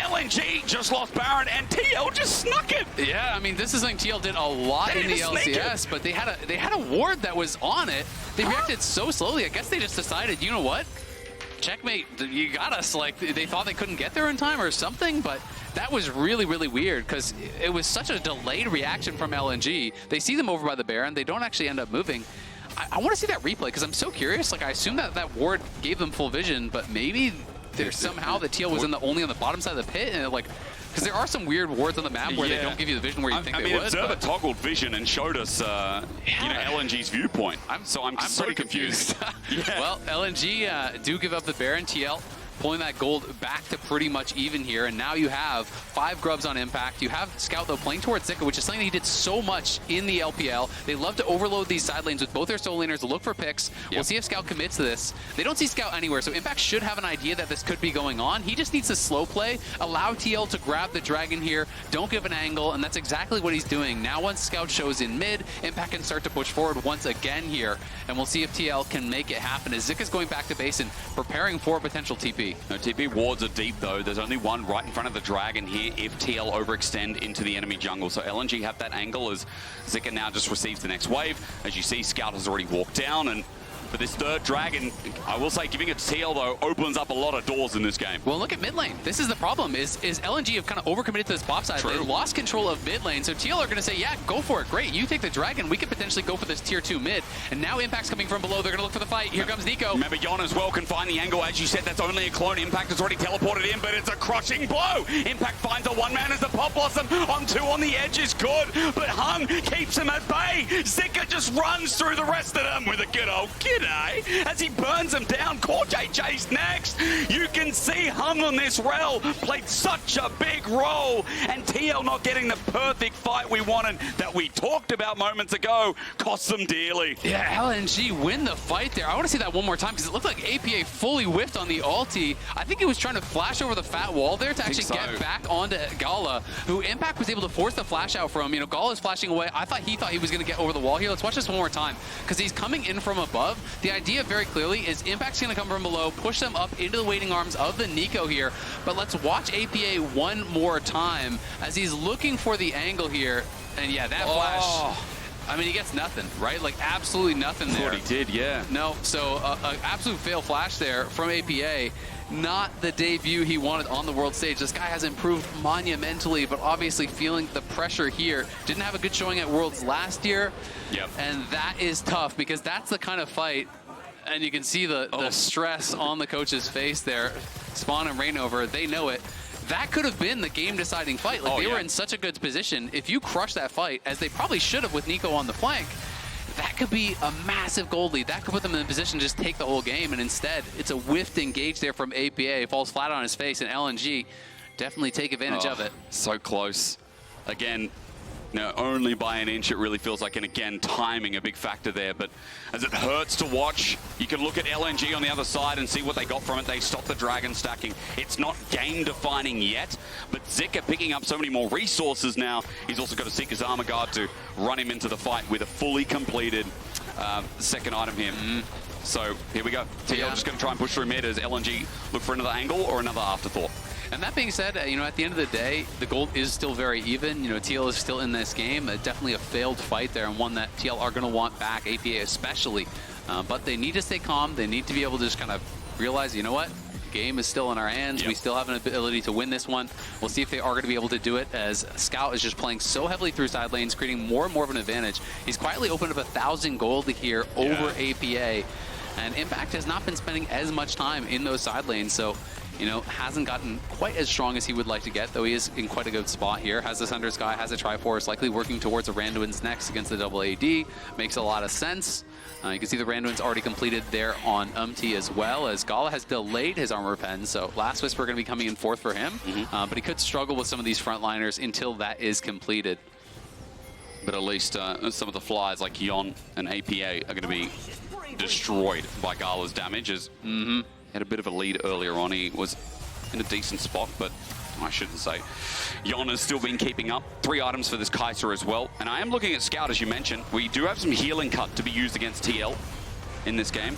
[SPEAKER 4] LNG just lost Baron, and TL just snuck it.
[SPEAKER 5] Yeah, I mean, this is something TL did a lot in the LCS, but they had a ward that was on it. They reacted so slowly. I guess they just decided, you know what? Checkmate, you got us. Like, they thought they couldn't get there in time or something, but that was really, really weird because it was such a delayed reaction from LNG. They see them over by the Baron. They don't actually end up moving. I want to see that replay because I'm so curious. Like, I assume that ward gave them full vision, but maybe there's somehow the TL was only on the bottom side of the pit, and like, because there are some weird wards on the map where they don't give you the vision where you think they would.
[SPEAKER 4] Observer toggled vision and showed us, LNG's viewpoint. I'm so confused.
[SPEAKER 5] Well, LNG do give up the Baron. TL pulling that gold back to pretty much even here, and now you have 5 grubs on Impact. You have Scout, though, playing towards Zika, which is something that he did so much in the LPL. They love to overload these side lanes with both their solo laners to look for picks. We'll see if Scout commits to this. They don't see Scout anywhere, so Impact should have an idea that this could be going on. He just needs to slow play, allow TL to grab the dragon here, don't give an angle, and that's exactly what he's doing. Now once Scout shows in mid, Impact can start to push forward once again here, and we'll see if TL can make it happen as Zika's going back to base and preparing for a potential TP.
[SPEAKER 4] No, TP wards are deep, though. There's only one right in front of the dragon here if TL overextend into the enemy jungle. So LNG have that angle as Zika now just receives the next wave. As you see, Scout has already walked down, and for this third dragon, I will say giving it to TL, though, opens up a lot of doors in this game.
[SPEAKER 5] Well, look at mid lane. This is the problem, is LNG have kind of overcommitted to this bot side.
[SPEAKER 4] True.
[SPEAKER 5] They lost control of mid lane, so TL are going to say, yeah, go for it. Great, you take the dragon. We could potentially go for this tier 2 mid. And now Impact's coming from below. They're going to look for the fight. Here comes Neeko.
[SPEAKER 4] Remember, Yeon as well can find the angle. As you said, that's only a clone. Impact has already teleported in, but it's a crushing blow. Impact finds a one-man as the Pop Blossom on 2 on the edge is good, but Hung keeps him at bay. Zika just runs through the rest of them with a good old g'day as he burns them down. CoreJJ's next. You can see Hung on this Rell played such a big role, and TL not getting the perfect fight we wanted that we talked about moments ago costs them dearly.
[SPEAKER 5] Yeah, LNG win the fight there. I want to see that one more time because it looked like APA fully whiffed on the ulti. I think he was trying to flash over the fat wall there to actually get back onto GALA, who Impact was able to force the flash out from. You know, GALA's flashing away. He thought he was going to get over the wall here. Let's watch this one more time because he's coming in from above. The idea very clearly is Impact's going to come from below, push them up into the waiting arms of the Neeko here. But let's watch APA one more time as he's looking for the angle here. And yeah, that flash. I mean, he gets nothing, right? Like, absolutely nothing there.
[SPEAKER 4] That's what he did, yeah.
[SPEAKER 5] No, so an absolute fail flash there from APA. Not the debut he wanted on the world stage. This guy has improved monumentally, but obviously feeling the pressure here. Didn't have a good showing at Worlds last year.
[SPEAKER 4] Yep.
[SPEAKER 5] And that is tough because that's the kind of fight, and you can see the stress on the coach's face there. Spawn and Rainover, they know it. That could have been the game-deciding fight. Like, they were in such a good position. If you crush that fight, as they probably should have with Neeko on the flank, that could be a massive gold lead. That could put them in a position to just take the whole game, and instead, it's a whiffed engage there from APA. Falls flat on his face, and LNG definitely take advantage of it.
[SPEAKER 4] So close. Again, no, only by an inch it really feels like, and again, timing a big factor there, but as it hurts to watch, you can look at LNG on the other side and see what they got from it. They stopped the dragon stacking. It's not game defining yet, but Zika picking up so many more resources now. He's also got to seek his armor guard to run him into the fight with a fully completed second item here. So here we go. TL just going to try and push through mid as LNG look for another angle or another afterthought.
[SPEAKER 5] And that being said, you know, at the end of the day, the gold is still very even. You know, TL is still in this game. Definitely a failed fight there, and one that TL are going to want back, APA especially. But they need to stay calm. They need to be able to just kind of realize, you know what? The game is still in our hands. We still have an ability to win this one. We'll see if they are going to be able to do it, as Scout is just playing so heavily through side lanes, creating more and more of an advantage. He's quietly opened up 1,000 gold here over APA. And Impact has not been spending as much time in those side lanes, so, you know, hasn't gotten quite as strong as he would like to get, though he is in quite a good spot here. Has the Thunder Sky, has a Triforce, likely working towards a Randuin's next against the double AD. Makes a lot of sense. You can see the Randuin's already completed there on UmTi as well, as GALA has delayed his armor pen, so Last Whisper going to be coming in fourth for him. But he could struggle with some of these frontliners until that is completed.
[SPEAKER 4] But at least some of the flyers like Yeon and APA are going to be destroyed by GALA's damage, as had a bit of a lead earlier on. He was in a decent spot, but I shouldn't say. Yeon has still been keeping up. 3 items for this Kai'Sa as well. And I am looking at Scout, as you mentioned. We do have some healing cut to be used against TL in this game.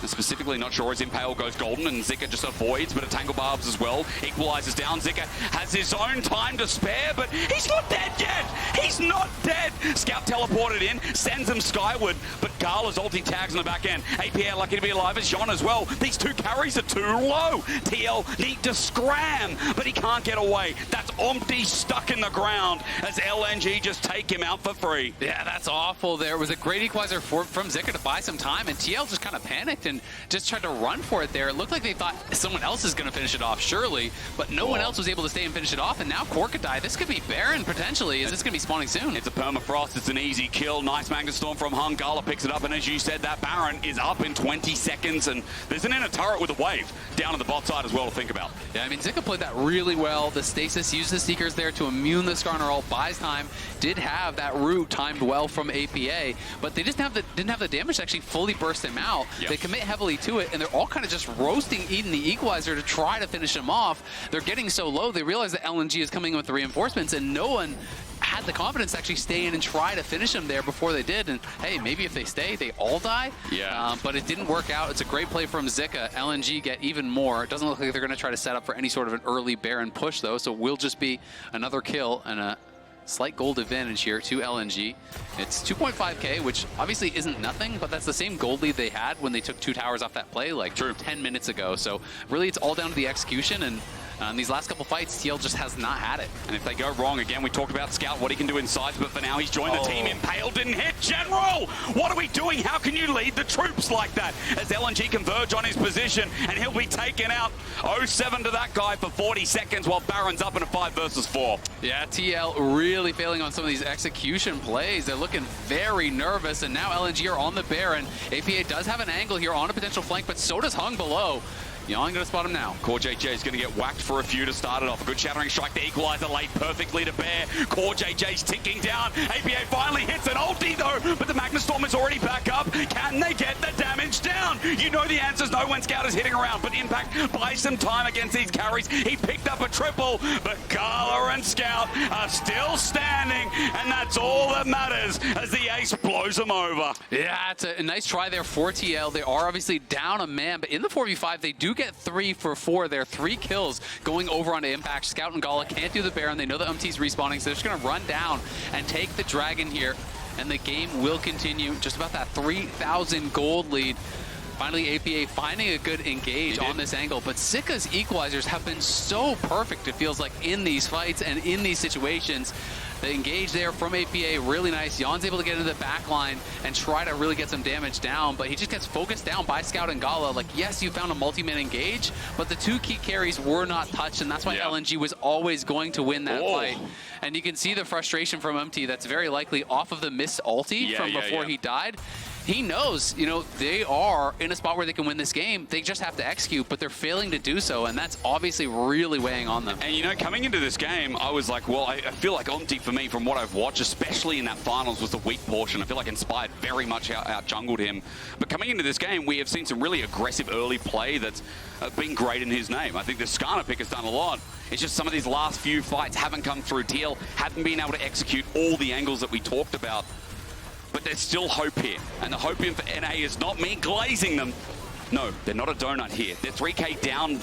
[SPEAKER 4] Specifically, not sure as Impale goes golden and Zika just avoids, but a Tangle Barbs as well. Equalizes down. Zika has his own time to spare, but he's not dead yet. He's not dead. Scout teleported in, sends him skyward, but GALA's ulti tags on the back end. APA lucky to be alive as Yeon as well. These two carries are too low. TL need to scram, but he can't get away. That's UmTi stuck in the ground as LNG just take him out for free.
[SPEAKER 5] Yeah, that's awful. There was a great equalizer from Zika to buy some time, and TL just kind of panicked and just tried to run for it there. It looked like they thought someone else is going to finish it off, surely, but no one else was able to stay and finish it off, and now CoreJJ, this could be Baron potentially. Is this going to be spawning soon?
[SPEAKER 4] It's a permafrost. It's an easy kill. Nice Magnet Storm from Hung. GALA picks it up, and as you said, that Baron is up in 20 seconds, and there's an inner turret with a wave down on the bot side as well to think about.
[SPEAKER 5] Yeah, I mean, Zika played that really well. The stasis used the Seekers there to immune the Skarner ult, buys time, did have that root timed well from APA, but they just didn't have the damage to actually fully burst him out. Yep. They commit heavily to it, and they're all kind of just roasting, eating the equalizer to try to finish him off. They're getting so low, they realize that LNG is coming in with the reinforcements, and no one had the confidence to actually stay in and try to finish him there before they did. And hey, maybe if they stay, they all die.
[SPEAKER 4] Yeah.
[SPEAKER 5] But it didn't work out. It's a great play from Zika. LNG get even more. It doesn't look like they're going to try to set up for any sort of an early Baron push, though, so we'll just be another kill and a slight gold advantage here to LNG. It's 2.5k, which obviously isn't nothing, but that's the same gold lead they had when they took 2 towers off that play like 10 minutes ago. So really it's all down to the execution, and in these last couple fights, TL just has not had it.
[SPEAKER 4] And if they go wrong, again, we talked about Scout, what he can do inside, but for now he's joined the team. Impale didn't hit. General, what are we doing? How can you lead the troops like that? As LNG converge on his position, and he'll be taken out. 0-7 to that guy for 40 seconds while Baron's up in a 5 versus 4.
[SPEAKER 5] Yeah, TL really failing on some of these execution plays. They're looking very nervous, and now LNG are on the Baron. APA does have an angle here on a potential flank, but so does Hung below. Yeon gonna spot him now.
[SPEAKER 4] CoreJJ is gonna get whacked for a few to start it off. A good shattering strike to equalizer, laid perfectly to bear. CoreJJ's ticking down. APA finally hits an ulti though, but the Magnet Storm is already back up. Can they get the damage down? You know the answer's no when Scout is hitting around, but Impact buys some time against these carries. He picked up a triple, but GALA and Scout are still standing, and that's all that matters as the ace blows him over.
[SPEAKER 5] Yeah, it's a nice try there for TL. They are obviously down a man, but in the 4v5, they do get 3 for 4 there. 3 kills going over onto Impact. Scout and GALA can't do the Baron. They know the UmTi's respawning, so they're just going to run down and take the Dragon here, and the game will continue. Just about that 3,000 gold lead. Finally, APA finding a good engage on this angle, but Zika's equalizers have been so perfect, it feels like, in these fights and in these situations. The engage there from APA, really nice. Yeon's able to get into the back line and try to really get some damage down, but he just gets focused down by Scout and GALA. Like, yes, you found a multi-man engage, but the 2 key carries were not touched, and that's why LNG was always going to win that fight. And you can see the frustration from UmTi that's very likely off of the missed ulti from before he died. He knows, you know, they are in a spot where they can win this game. They just have to execute, but they're failing to do so, and that's obviously really weighing on them.
[SPEAKER 4] And, you know, coming into this game, I was like, well, I feel like UmTi, for me, from what I've watched, especially in that finals, was the weak portion. I feel like Inspired very much out-jungled him. But coming into this game, we have seen some really aggressive early play that's been great in his name. I think the Skarner pick has done a lot. It's just some of these last few fights haven't come through. TL haven't been able to execute all the angles that we talked about. But there's still hope here. And the hope in for NA is not me glazing them. No, they're not a donut here. They're 3k down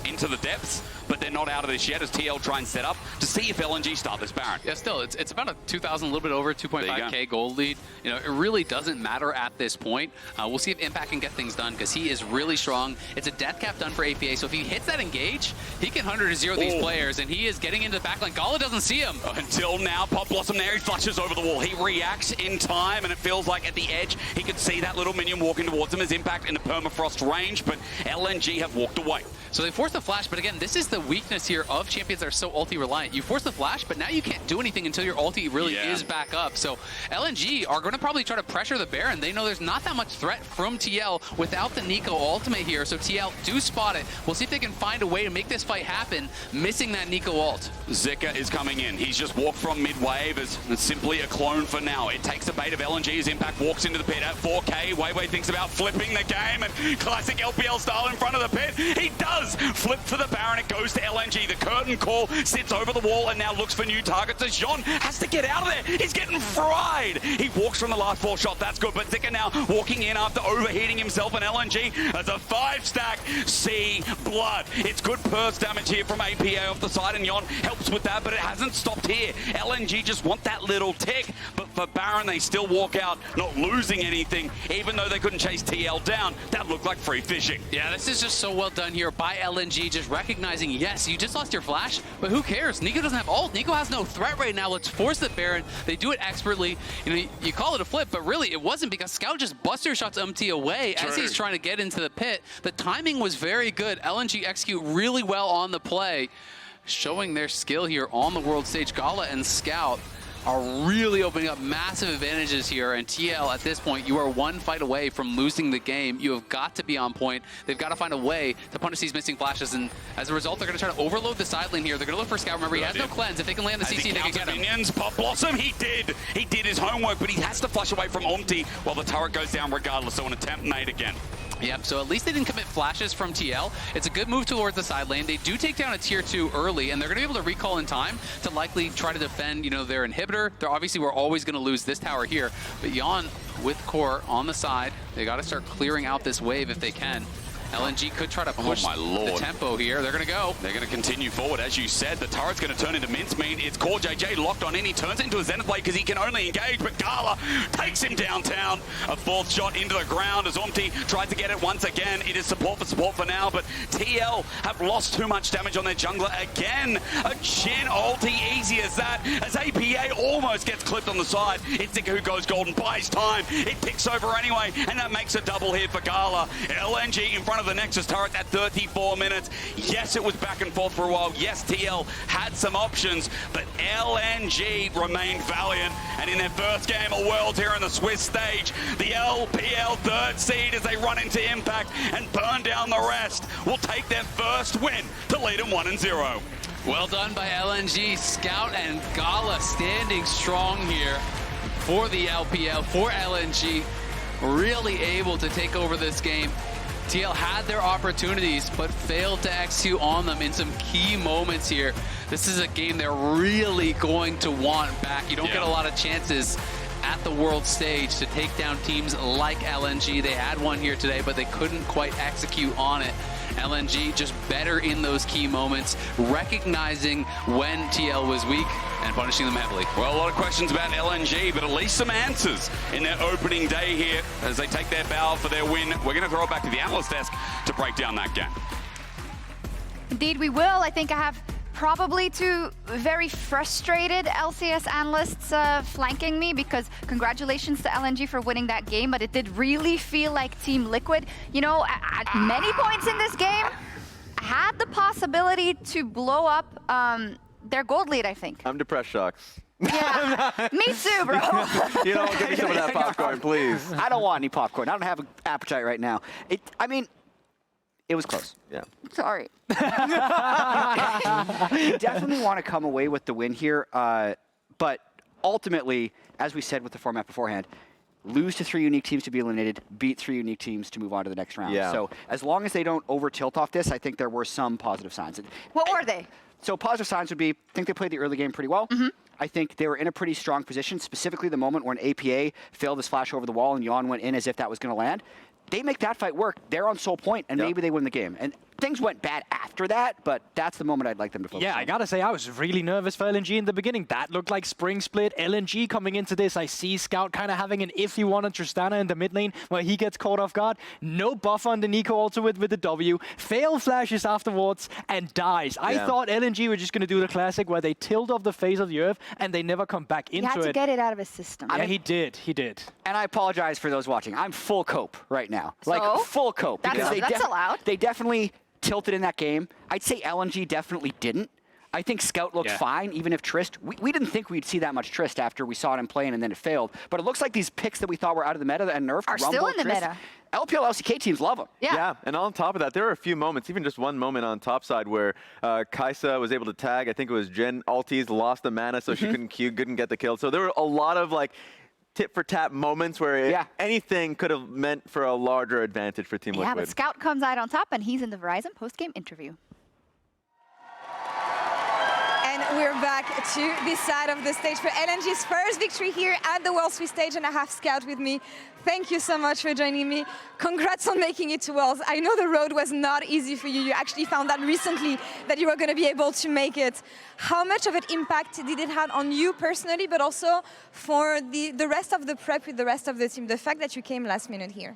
[SPEAKER 4] into the depths, but they're not out of this yet as TL try and set up to see if LNG start this Baron.
[SPEAKER 5] Yeah, still, it's about a 2,000, a little bit over 2.5k gold lead. You know, it really doesn't matter at this point. We'll see if Impact can get things done because he is really strong. It's a death cap done for APA, so if he hits that engage, he can 100-0 these players, and he is getting into the backline. GALA doesn't see him.
[SPEAKER 4] Until now, Pop Blossom there, he flushes over the wall. He reacts in time, and it feels like at the edge, he could see that little minion walking towards him as Impact in the permafrost range, but LNG have walked away.
[SPEAKER 5] So they force the flash, but again, this is the weakness here of champions that are so ulti-reliant. You force the flash, but now you can't do anything until your ulti really is back up. So LNG are going to probably try to pressure the Baron. They know there's not that much threat from TL without the Neeko ultimate here, so TL do spot it. We'll see if they can find a way to make this fight happen, missing that Neeko ult.
[SPEAKER 4] Zika is coming in. He's just walked from mid-wave as simply a clone for now. It takes the bait of LNG as Impact walks into the pit at 4k. Weiwei thinks about flipping the game, and classic LPL style in front of the pit. He does flip for the Baron. It goes goes to LNG. The curtain call sits over the wall and now looks for new targets as Yeon has to get out of there. He's getting fried. He walks from the last 4 shot. That's good. But Zika now walking in after overheating himself, and LNG as a 5-stack. See blood. It's good burst damage here from APA off the side, and Yeon helps with that, but it hasn't stopped here. LNG just want that little tick, but for Baron, they still walk out not losing anything, even though they couldn't chase TL down. That looked like free fishing.
[SPEAKER 5] Yeah, this is just so well done here by LNG, just recognizing, yes, you just lost your flash, but who cares? Neeko doesn't have ult. Neeko has no threat right now. Let's force the Baron. They do it expertly. You know, you call it a flip, but really it wasn't, because Scout just buster shots UmTi away as he's trying to get into the pit. The timing was very good. LNG execute really well on the play, showing their skill here on the world stage. GALA and Scout are really opening up massive advantages here, and TL, at this point, you are 1 fight away from losing the game. You have got to be on point. They've got to find a way to punish these missing flashes, and as a result, they're going to try to overload the side lane here. They're going to look for Scout. Remember, he has no cleanse. If they can land the CC, they can get him.
[SPEAKER 4] Minions, Pop Blossom, he did his homework, but he has to flush away from UmTi while the turret goes down regardless, so an attempt made again.
[SPEAKER 5] Yep, so at least they didn't commit flashes from TL. It's a good move towards the side lane. They do take down a tier 2 early, and they're going to be able to recall in time to likely try to defend, you know, their inhibitor. They're obviously, we're always going to lose this tower here, but Yeon with Core on the side, they got to start clearing out this wave if they can. LNG could try to push the tempo here. They're going to go.
[SPEAKER 4] They're going to continue forward. As you said, the turret's going to turn into mincemeat. It's CoreJJ locked on in. He turns into a Zenith Blade because he can only engage, but GALA takes him downtown. A 4th shot into the ground as UmTi tries to get it once again. It is support for now, but TL have lost too much damage on their jungler again. A Jhin ulti, easy as that, as APA almost gets clipped on the side. It's Zika who goes golden, buys time. It picks over anyway, and that makes a double here for GALA. LNG in front of the Nexus turret at 34 minutes. Yes, it was back and forth for a while. Yes, TL had some options, but LNG remained valiant. And in their first game of Worlds here on the Swiss stage, the LPL 3rd seed as they run into Impact and burn down the rest will take their first win to lead them 1-0.
[SPEAKER 5] Well done by LNG. Scout and GALA standing strong here for the LPL, for LNG. Really able to take over this game. TL had their opportunities, but failed to execute on them in some key moments here. This is a game they're really going to want back. You don't get a lot of chances at the world stage to take down teams like LNG. They had one here today, but they couldn't quite execute on it. LNG just better in those key moments, recognizing when TL was weak and punishing them heavily.
[SPEAKER 4] Well, a lot of questions about LNG, but at least some answers in their opening day here as they take their bow for their win. We're going to throw it back to the analyst desk to break down that game.
[SPEAKER 1] Indeed, we will. I think I have probably 2 very frustrated LCS analysts flanking me, because congratulations to LNG for winning that game, but it did really feel like Team Liquid, you know, at many points in this game, had the possibility to blow up their gold lead, I think.
[SPEAKER 3] I'm depressed, Shocks.
[SPEAKER 1] Yeah, me too, bro.
[SPEAKER 3] You know, give me some of that popcorn, please.
[SPEAKER 2] I don't want any popcorn. I don't have an appetite right now. I mean, it was close.
[SPEAKER 3] Yeah.
[SPEAKER 1] Sorry.
[SPEAKER 2] You definitely want to come away with the win here, but ultimately, as we said with the format beforehand, lose to 3 unique teams to be eliminated, beat 3 unique teams to move on to the next round.
[SPEAKER 3] Yeah.
[SPEAKER 2] So as long as they don't over-tilt off this, I think there were some positive signs.
[SPEAKER 1] What were they?
[SPEAKER 2] So positive signs would be, I think they played the early game pretty well. I think they were in a pretty strong position, specifically the moment when APA failed his flash over the wall and Yeon went in as if that was going to land. They make that fight work. They're on sole point, and maybe they win the game. And things went bad after that, but that's the moment I'd like them to focus on.
[SPEAKER 6] I gotta say, I was really nervous for LNG in the beginning. That looked like spring split. LNG coming into this, I see Scout kind of having an iffy one on Tristana in the mid lane, where he gets caught off guard. No buff on the Neeko also with the W. Fail flashes afterwards and dies. I thought LNG were just gonna do the classic where they tilt off the face of the earth and they never come back into it.
[SPEAKER 1] He had to get it out of his system.
[SPEAKER 6] Yeah, he did. He did.
[SPEAKER 2] And I apologize for those watching. I'm full cope right now.
[SPEAKER 1] So?
[SPEAKER 2] Like, full cope.
[SPEAKER 1] That's allowed.
[SPEAKER 2] They definitely tilted in that game. I'd say LNG definitely didn't. I think Scout looked fine, even if Trist... We didn't think we'd see that much Trist after we saw him playing and then it failed. But it looks like these picks that we thought were out of the meta and nerfed,
[SPEAKER 1] are
[SPEAKER 2] Rumble,
[SPEAKER 1] still in the
[SPEAKER 2] Trist,
[SPEAKER 1] meta.
[SPEAKER 2] LPL, LCK teams love them.
[SPEAKER 3] Yeah, and on top of that, there were a few moments, even just one moment on top side where Kai'Sa was able to tag. I think it was Jhin ultis, lost the mana, so she couldn't get the kill. So there were a lot of like tit-for-tat moments where anything could have meant for a larger advantage for Team Liquid.
[SPEAKER 1] Yeah, but Scout comes out on top, and he's in the Verizon post-game interview.
[SPEAKER 7] we're back to this side of the stage for LNG's first victory here at the World Swiss stage, and I have Scout with me. Thank you so much for joining me. Congrats on making it to Worlds. I know the road was not easy for you. You actually found out recently that you were going to be able to make it. How much of an impact did it have on you personally, but also for the rest of the prep with the rest of the team, the fact that you came last minute here?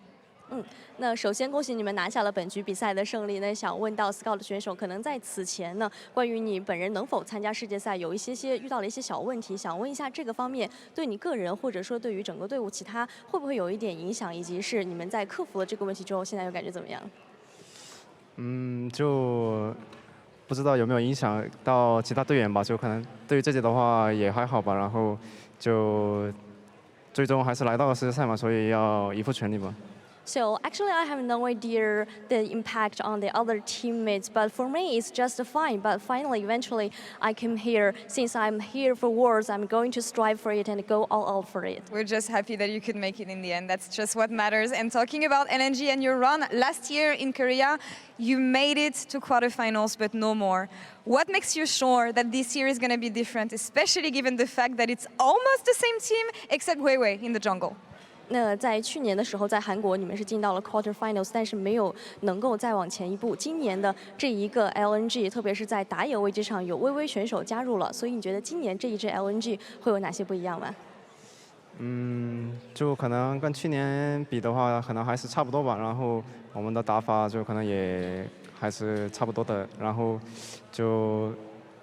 [SPEAKER 8] 那首先恭喜你们拿下了本局比赛的胜利。那想问到 Scout 的选手，可能在此前呢，关于你本人能否参加世界赛，有一些遇到了一些小问题，想问一下这个方面对你个人，或者说对于整个队伍其他会不会有一点影响，以及是你们在克服了这个问题之后，现在又感觉怎么样？
[SPEAKER 9] 就不知道有没有影响到其他队员吧，就可能对于这届的话也还好吧，然后就最终还是来到了世界赛嘛，所以要一副全力吧。
[SPEAKER 8] So actually, I have no idea the impact on the other teammates, but for me, it's just fine. But finally, eventually, I came here. Since I'm here for Worlds, I'm going to strive for it and go all out for it.
[SPEAKER 7] We're just happy that you could make it in the end. That's just what matters. And talking about LNG and your run, last year in Korea, you made it to quarterfinals, but no more. What makes you sure that this year is going to be different, especially given the fact that it's almost the same team, except Weiwei in the jungle?
[SPEAKER 8] 那在去年的时候，在韩国你们是进到了 quarterfinals， 但是没有能够再往前一步。今年的这一个 LNG， 特别是在打野位置上有微微选手加入了，所以你觉得今年这一支 LNG 会有哪些不一样吗？
[SPEAKER 9] 就可能跟去年比的话，可能还是差不多吧。然后我们的打法就可能也还是差不多的。然后就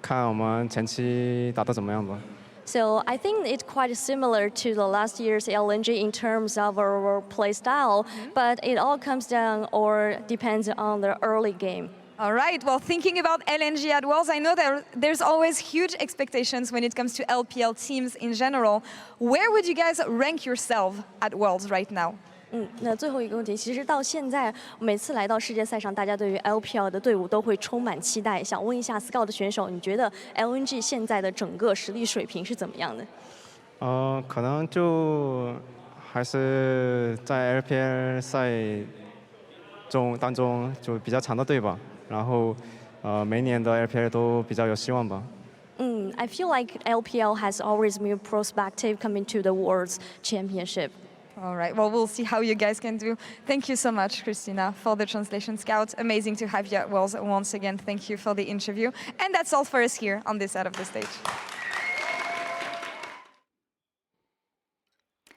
[SPEAKER 9] 看我们前期打得怎么样吧。
[SPEAKER 8] So I think it's quite similar to the last year's LNG in terms of our play style, but it all comes down or depends on the early game.
[SPEAKER 7] All right, well, thinking about LNG at Worlds, I know that there's always huge expectations when it comes to LPL teams in general. Where would you guys rank yourself at Worlds right now?
[SPEAKER 8] 那最后一个问题，其实到现在每次来到世界赛上，大家对于 LPL 的队伍都会充满期待。想问一下 Scout 的选手，你觉得 LNG 现在的整个实力水平是怎么样的？
[SPEAKER 9] 可能就还是在 LPL 赛当中就比较强的队吧。然后每年的 LPL 都比较有希望吧。
[SPEAKER 8] I feel like LPL has always been prospective coming to the World's Championship.
[SPEAKER 7] All right, well, we'll see how you guys can do. Thank you so much, Christina, for the translation Scout. Amazing to have you at Worlds once again. Thank you for the interview. And that's all for us here on this side of the stage.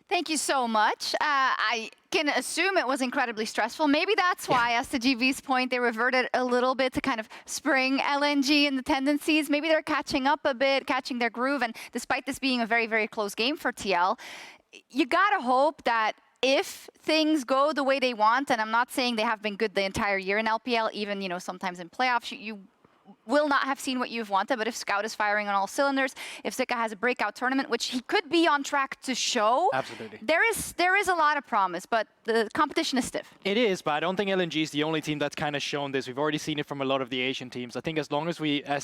[SPEAKER 1] Thank you so much. I can assume it was incredibly stressful. Maybe that's why, as to GV's point, they reverted a little bit to kind of spring LNG and the tendencies. Maybe they're catching up a bit, catching their groove. And despite this being a very, very close game for TL, you gotta hope that if things go the way they want, and I'm not saying they have been good the entire year in LPL, even, you know, sometimes in playoffs, you will not have seen what you've wanted, but if Scout is firing on all cylinders, if Zika has a breakout tournament, which he could be on track to show,
[SPEAKER 6] absolutely,
[SPEAKER 1] there is a lot of promise, but the competition is stiff.
[SPEAKER 6] It is, but I don't think LNG is the only team that's kind of shown this. We've already seen it from a lot of the Asian teams. I think as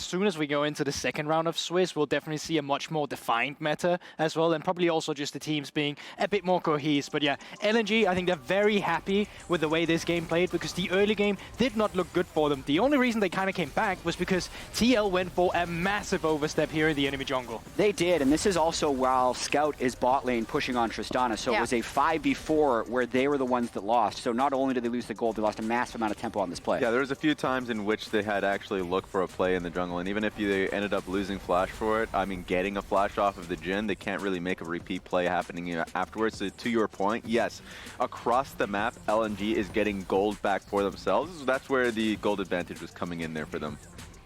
[SPEAKER 6] soon as we go into the second round of Swiss, we'll definitely see a much more defined meta as well, and probably also just the teams being a bit more cohesive. But yeah, LNG, I think they're very happy with the way this game played, because the early game did not look good for them. The only reason they kind of came back was because TL went for a massive overstep here in the enemy jungle.
[SPEAKER 2] They did, and this is also while Scout is bot lane pushing on Tristana, so it was a 5v4 where they were the ones that lost. So not only did they lose the gold, they lost a massive amount of tempo on this play.
[SPEAKER 3] Yeah, there was a few times in which they had actually looked for a play in the jungle, and even if they ended up losing flash for it, I mean, getting a flash off of the Jhin, they can't really make a repeat play happening afterwards. So to your point, yes, across the map, LNG is getting gold back for themselves. That's where the gold advantage was coming in there for them.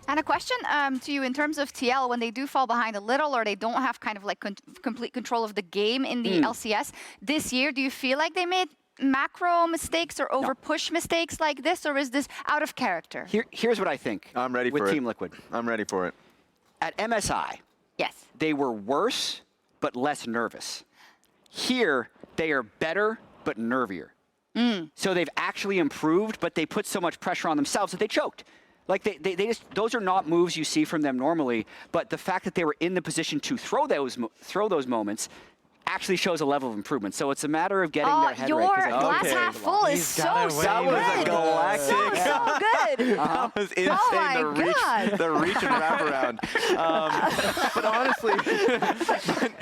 [SPEAKER 1] And a question to you in terms of TL, when they do fall behind a little or they don't have kind of like complete control of the game in the LCS this year, do you feel like they made macro mistakes or over-push mistakes like this, or is this out of character?
[SPEAKER 2] Here's what I think.
[SPEAKER 3] I'm ready for it.
[SPEAKER 2] With Team Liquid.
[SPEAKER 3] I'm ready for it.
[SPEAKER 2] At MSI,
[SPEAKER 1] yes,
[SPEAKER 2] they were worse but less nervous. Here, they are better but nervier. So they've actually improved, but they put so much pressure on themselves that they choked. Like they just, those are not moves you see from them normally, but the fact that they were in the position to throw those moments actually shows a level of improvement. So it's a matter of getting their head right.
[SPEAKER 1] Your glass half full is so
[SPEAKER 3] That was a galactic.
[SPEAKER 1] So good. did!
[SPEAKER 3] That was insane.
[SPEAKER 1] Oh my God.
[SPEAKER 3] The reach and wraparound. But honestly,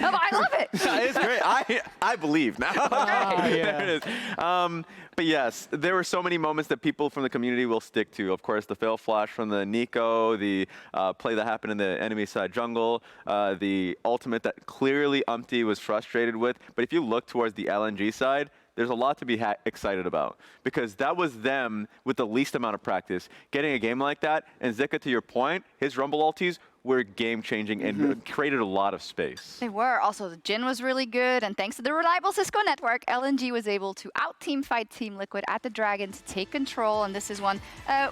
[SPEAKER 1] Oh, I love it!
[SPEAKER 3] it's great. I believe now.
[SPEAKER 6] yeah.
[SPEAKER 3] There it is. But yes, there were so many moments that people from the community will stick to. Of course, the fail flash from the Neeko, the play that happened in the enemy side jungle, the ultimate that clearly UmTi was frustrated with. But if you look towards the LNG side, there's a lot to be excited about because that was them with the least amount of practice getting a game like that. And Zika, to your point, his Rumble ultis were game-changing and created a lot of space.
[SPEAKER 1] They were. Also, the Jhin was really good, and thanks to the reliable Cisco network, LNG was able to out-team fight Team Liquid at the Dragon to take control, and this is one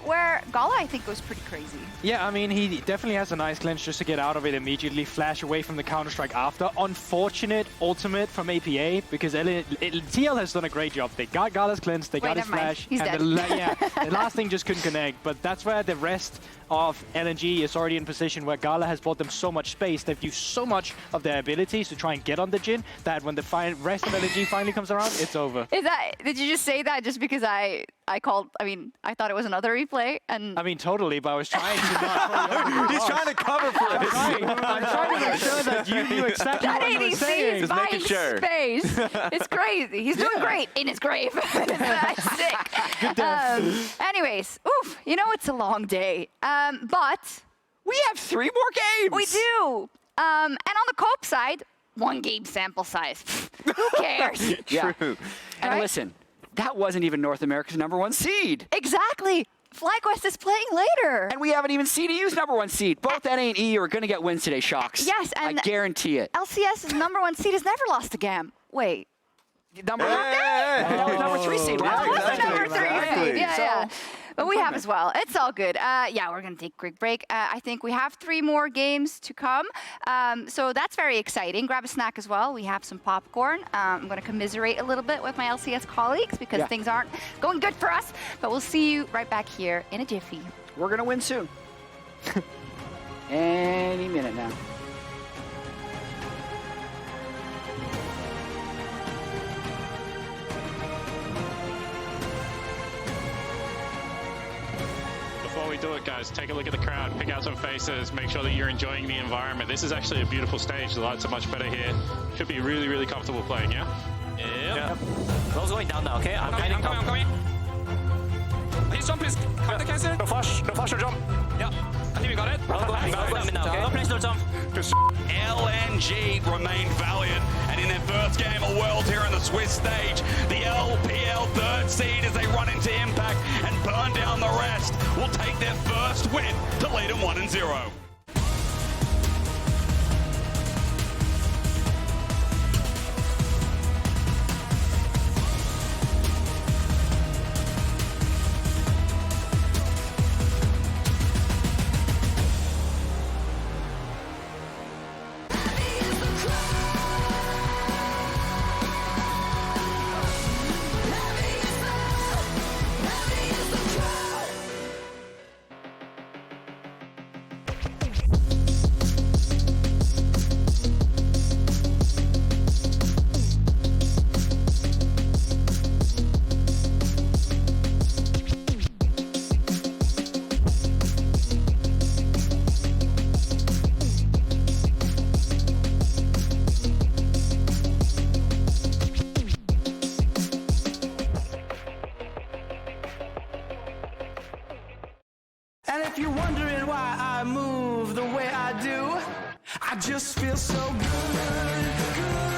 [SPEAKER 1] where GALA, I think, goes pretty crazy.
[SPEAKER 6] Yeah, I mean, he definitely has a nice cleanse just to get out of it immediately, flash away from the Counter-Strike after. Unfortunate ultimate from APA, because TL has done a great job. They got GALA's cleanse, they got his flash,
[SPEAKER 1] He's
[SPEAKER 6] and
[SPEAKER 1] dead.
[SPEAKER 6] the last thing just couldn't connect, but that's where the rest of LNG is already in position where GALA has bought them so much space. They've used so much of their abilities to try and get on the Jhin that when the rest of LNG finally comes around, it's over.
[SPEAKER 1] Did you just say that just because I thought it was another replay? And
[SPEAKER 6] I mean, totally, but I was trying to not.
[SPEAKER 3] He's trying to cover for us.
[SPEAKER 6] I'm trying to make sure that you knew exactly
[SPEAKER 1] that
[SPEAKER 6] what you were
[SPEAKER 1] ADC
[SPEAKER 6] saying.
[SPEAKER 1] is buying
[SPEAKER 3] sure.
[SPEAKER 1] space. It's crazy. He's doing great in his grave. Sick. Anyways, oof, you know it's a long day. But
[SPEAKER 2] We have 3 more games.
[SPEAKER 1] we do. And on the Cope side, 1 game sample size. Who cares?
[SPEAKER 2] Yeah.
[SPEAKER 3] True.
[SPEAKER 2] And
[SPEAKER 1] Right?
[SPEAKER 2] listen, that wasn't even North America's #1 seed.
[SPEAKER 1] Exactly. FlyQuest is playing later.
[SPEAKER 2] And we haven't even seen EU's #1 seed. Both NA and EU are going to get wins today, Shocks.
[SPEAKER 1] Yes, and
[SPEAKER 2] I guarantee it.
[SPEAKER 1] LCS's #1 seed has never lost a game. Wait.
[SPEAKER 2] Number
[SPEAKER 3] Hey!
[SPEAKER 2] #3 seed.
[SPEAKER 3] Yeah,
[SPEAKER 1] Oh, what's the
[SPEAKER 3] exactly,
[SPEAKER 1] number 3
[SPEAKER 3] exactly.
[SPEAKER 1] seed? Yeah,
[SPEAKER 2] So,
[SPEAKER 1] yeah. But we have as well. It's all good. Yeah, we're going to take a quick break. I think we have 3 more games to come. So that's very exciting. Grab a snack as well. We have some popcorn. I'm going to commiserate a little bit with my LCS colleagues because things aren't going good for us. But we'll see you right back here in a jiffy.
[SPEAKER 2] We're going to win soon. Any minute now.
[SPEAKER 10] Before we do it, guys, take a look at the crowd, pick out some faces, make sure that you're enjoying the environment. This is actually a beautiful stage. The lights are much better here. Should be really, really comfortable playing, yeah?
[SPEAKER 11] Yeah. Close going down now, okay? I'm coming.
[SPEAKER 4] Please jump, please. Come the Kai'Sa.
[SPEAKER 11] No flash, no jump.
[SPEAKER 4] Yeah, I think we got it.
[SPEAKER 11] I'm going now, okay? No place, no jump.
[SPEAKER 4] LNG remained valiant, and in their first game of World here on the Swiss stage, the LPL 3rd seed as they run into Impact and burn down the rest will take their first win to lead them 1-0.
[SPEAKER 12] And if you're wondering why I move the way I do, I just feel so good.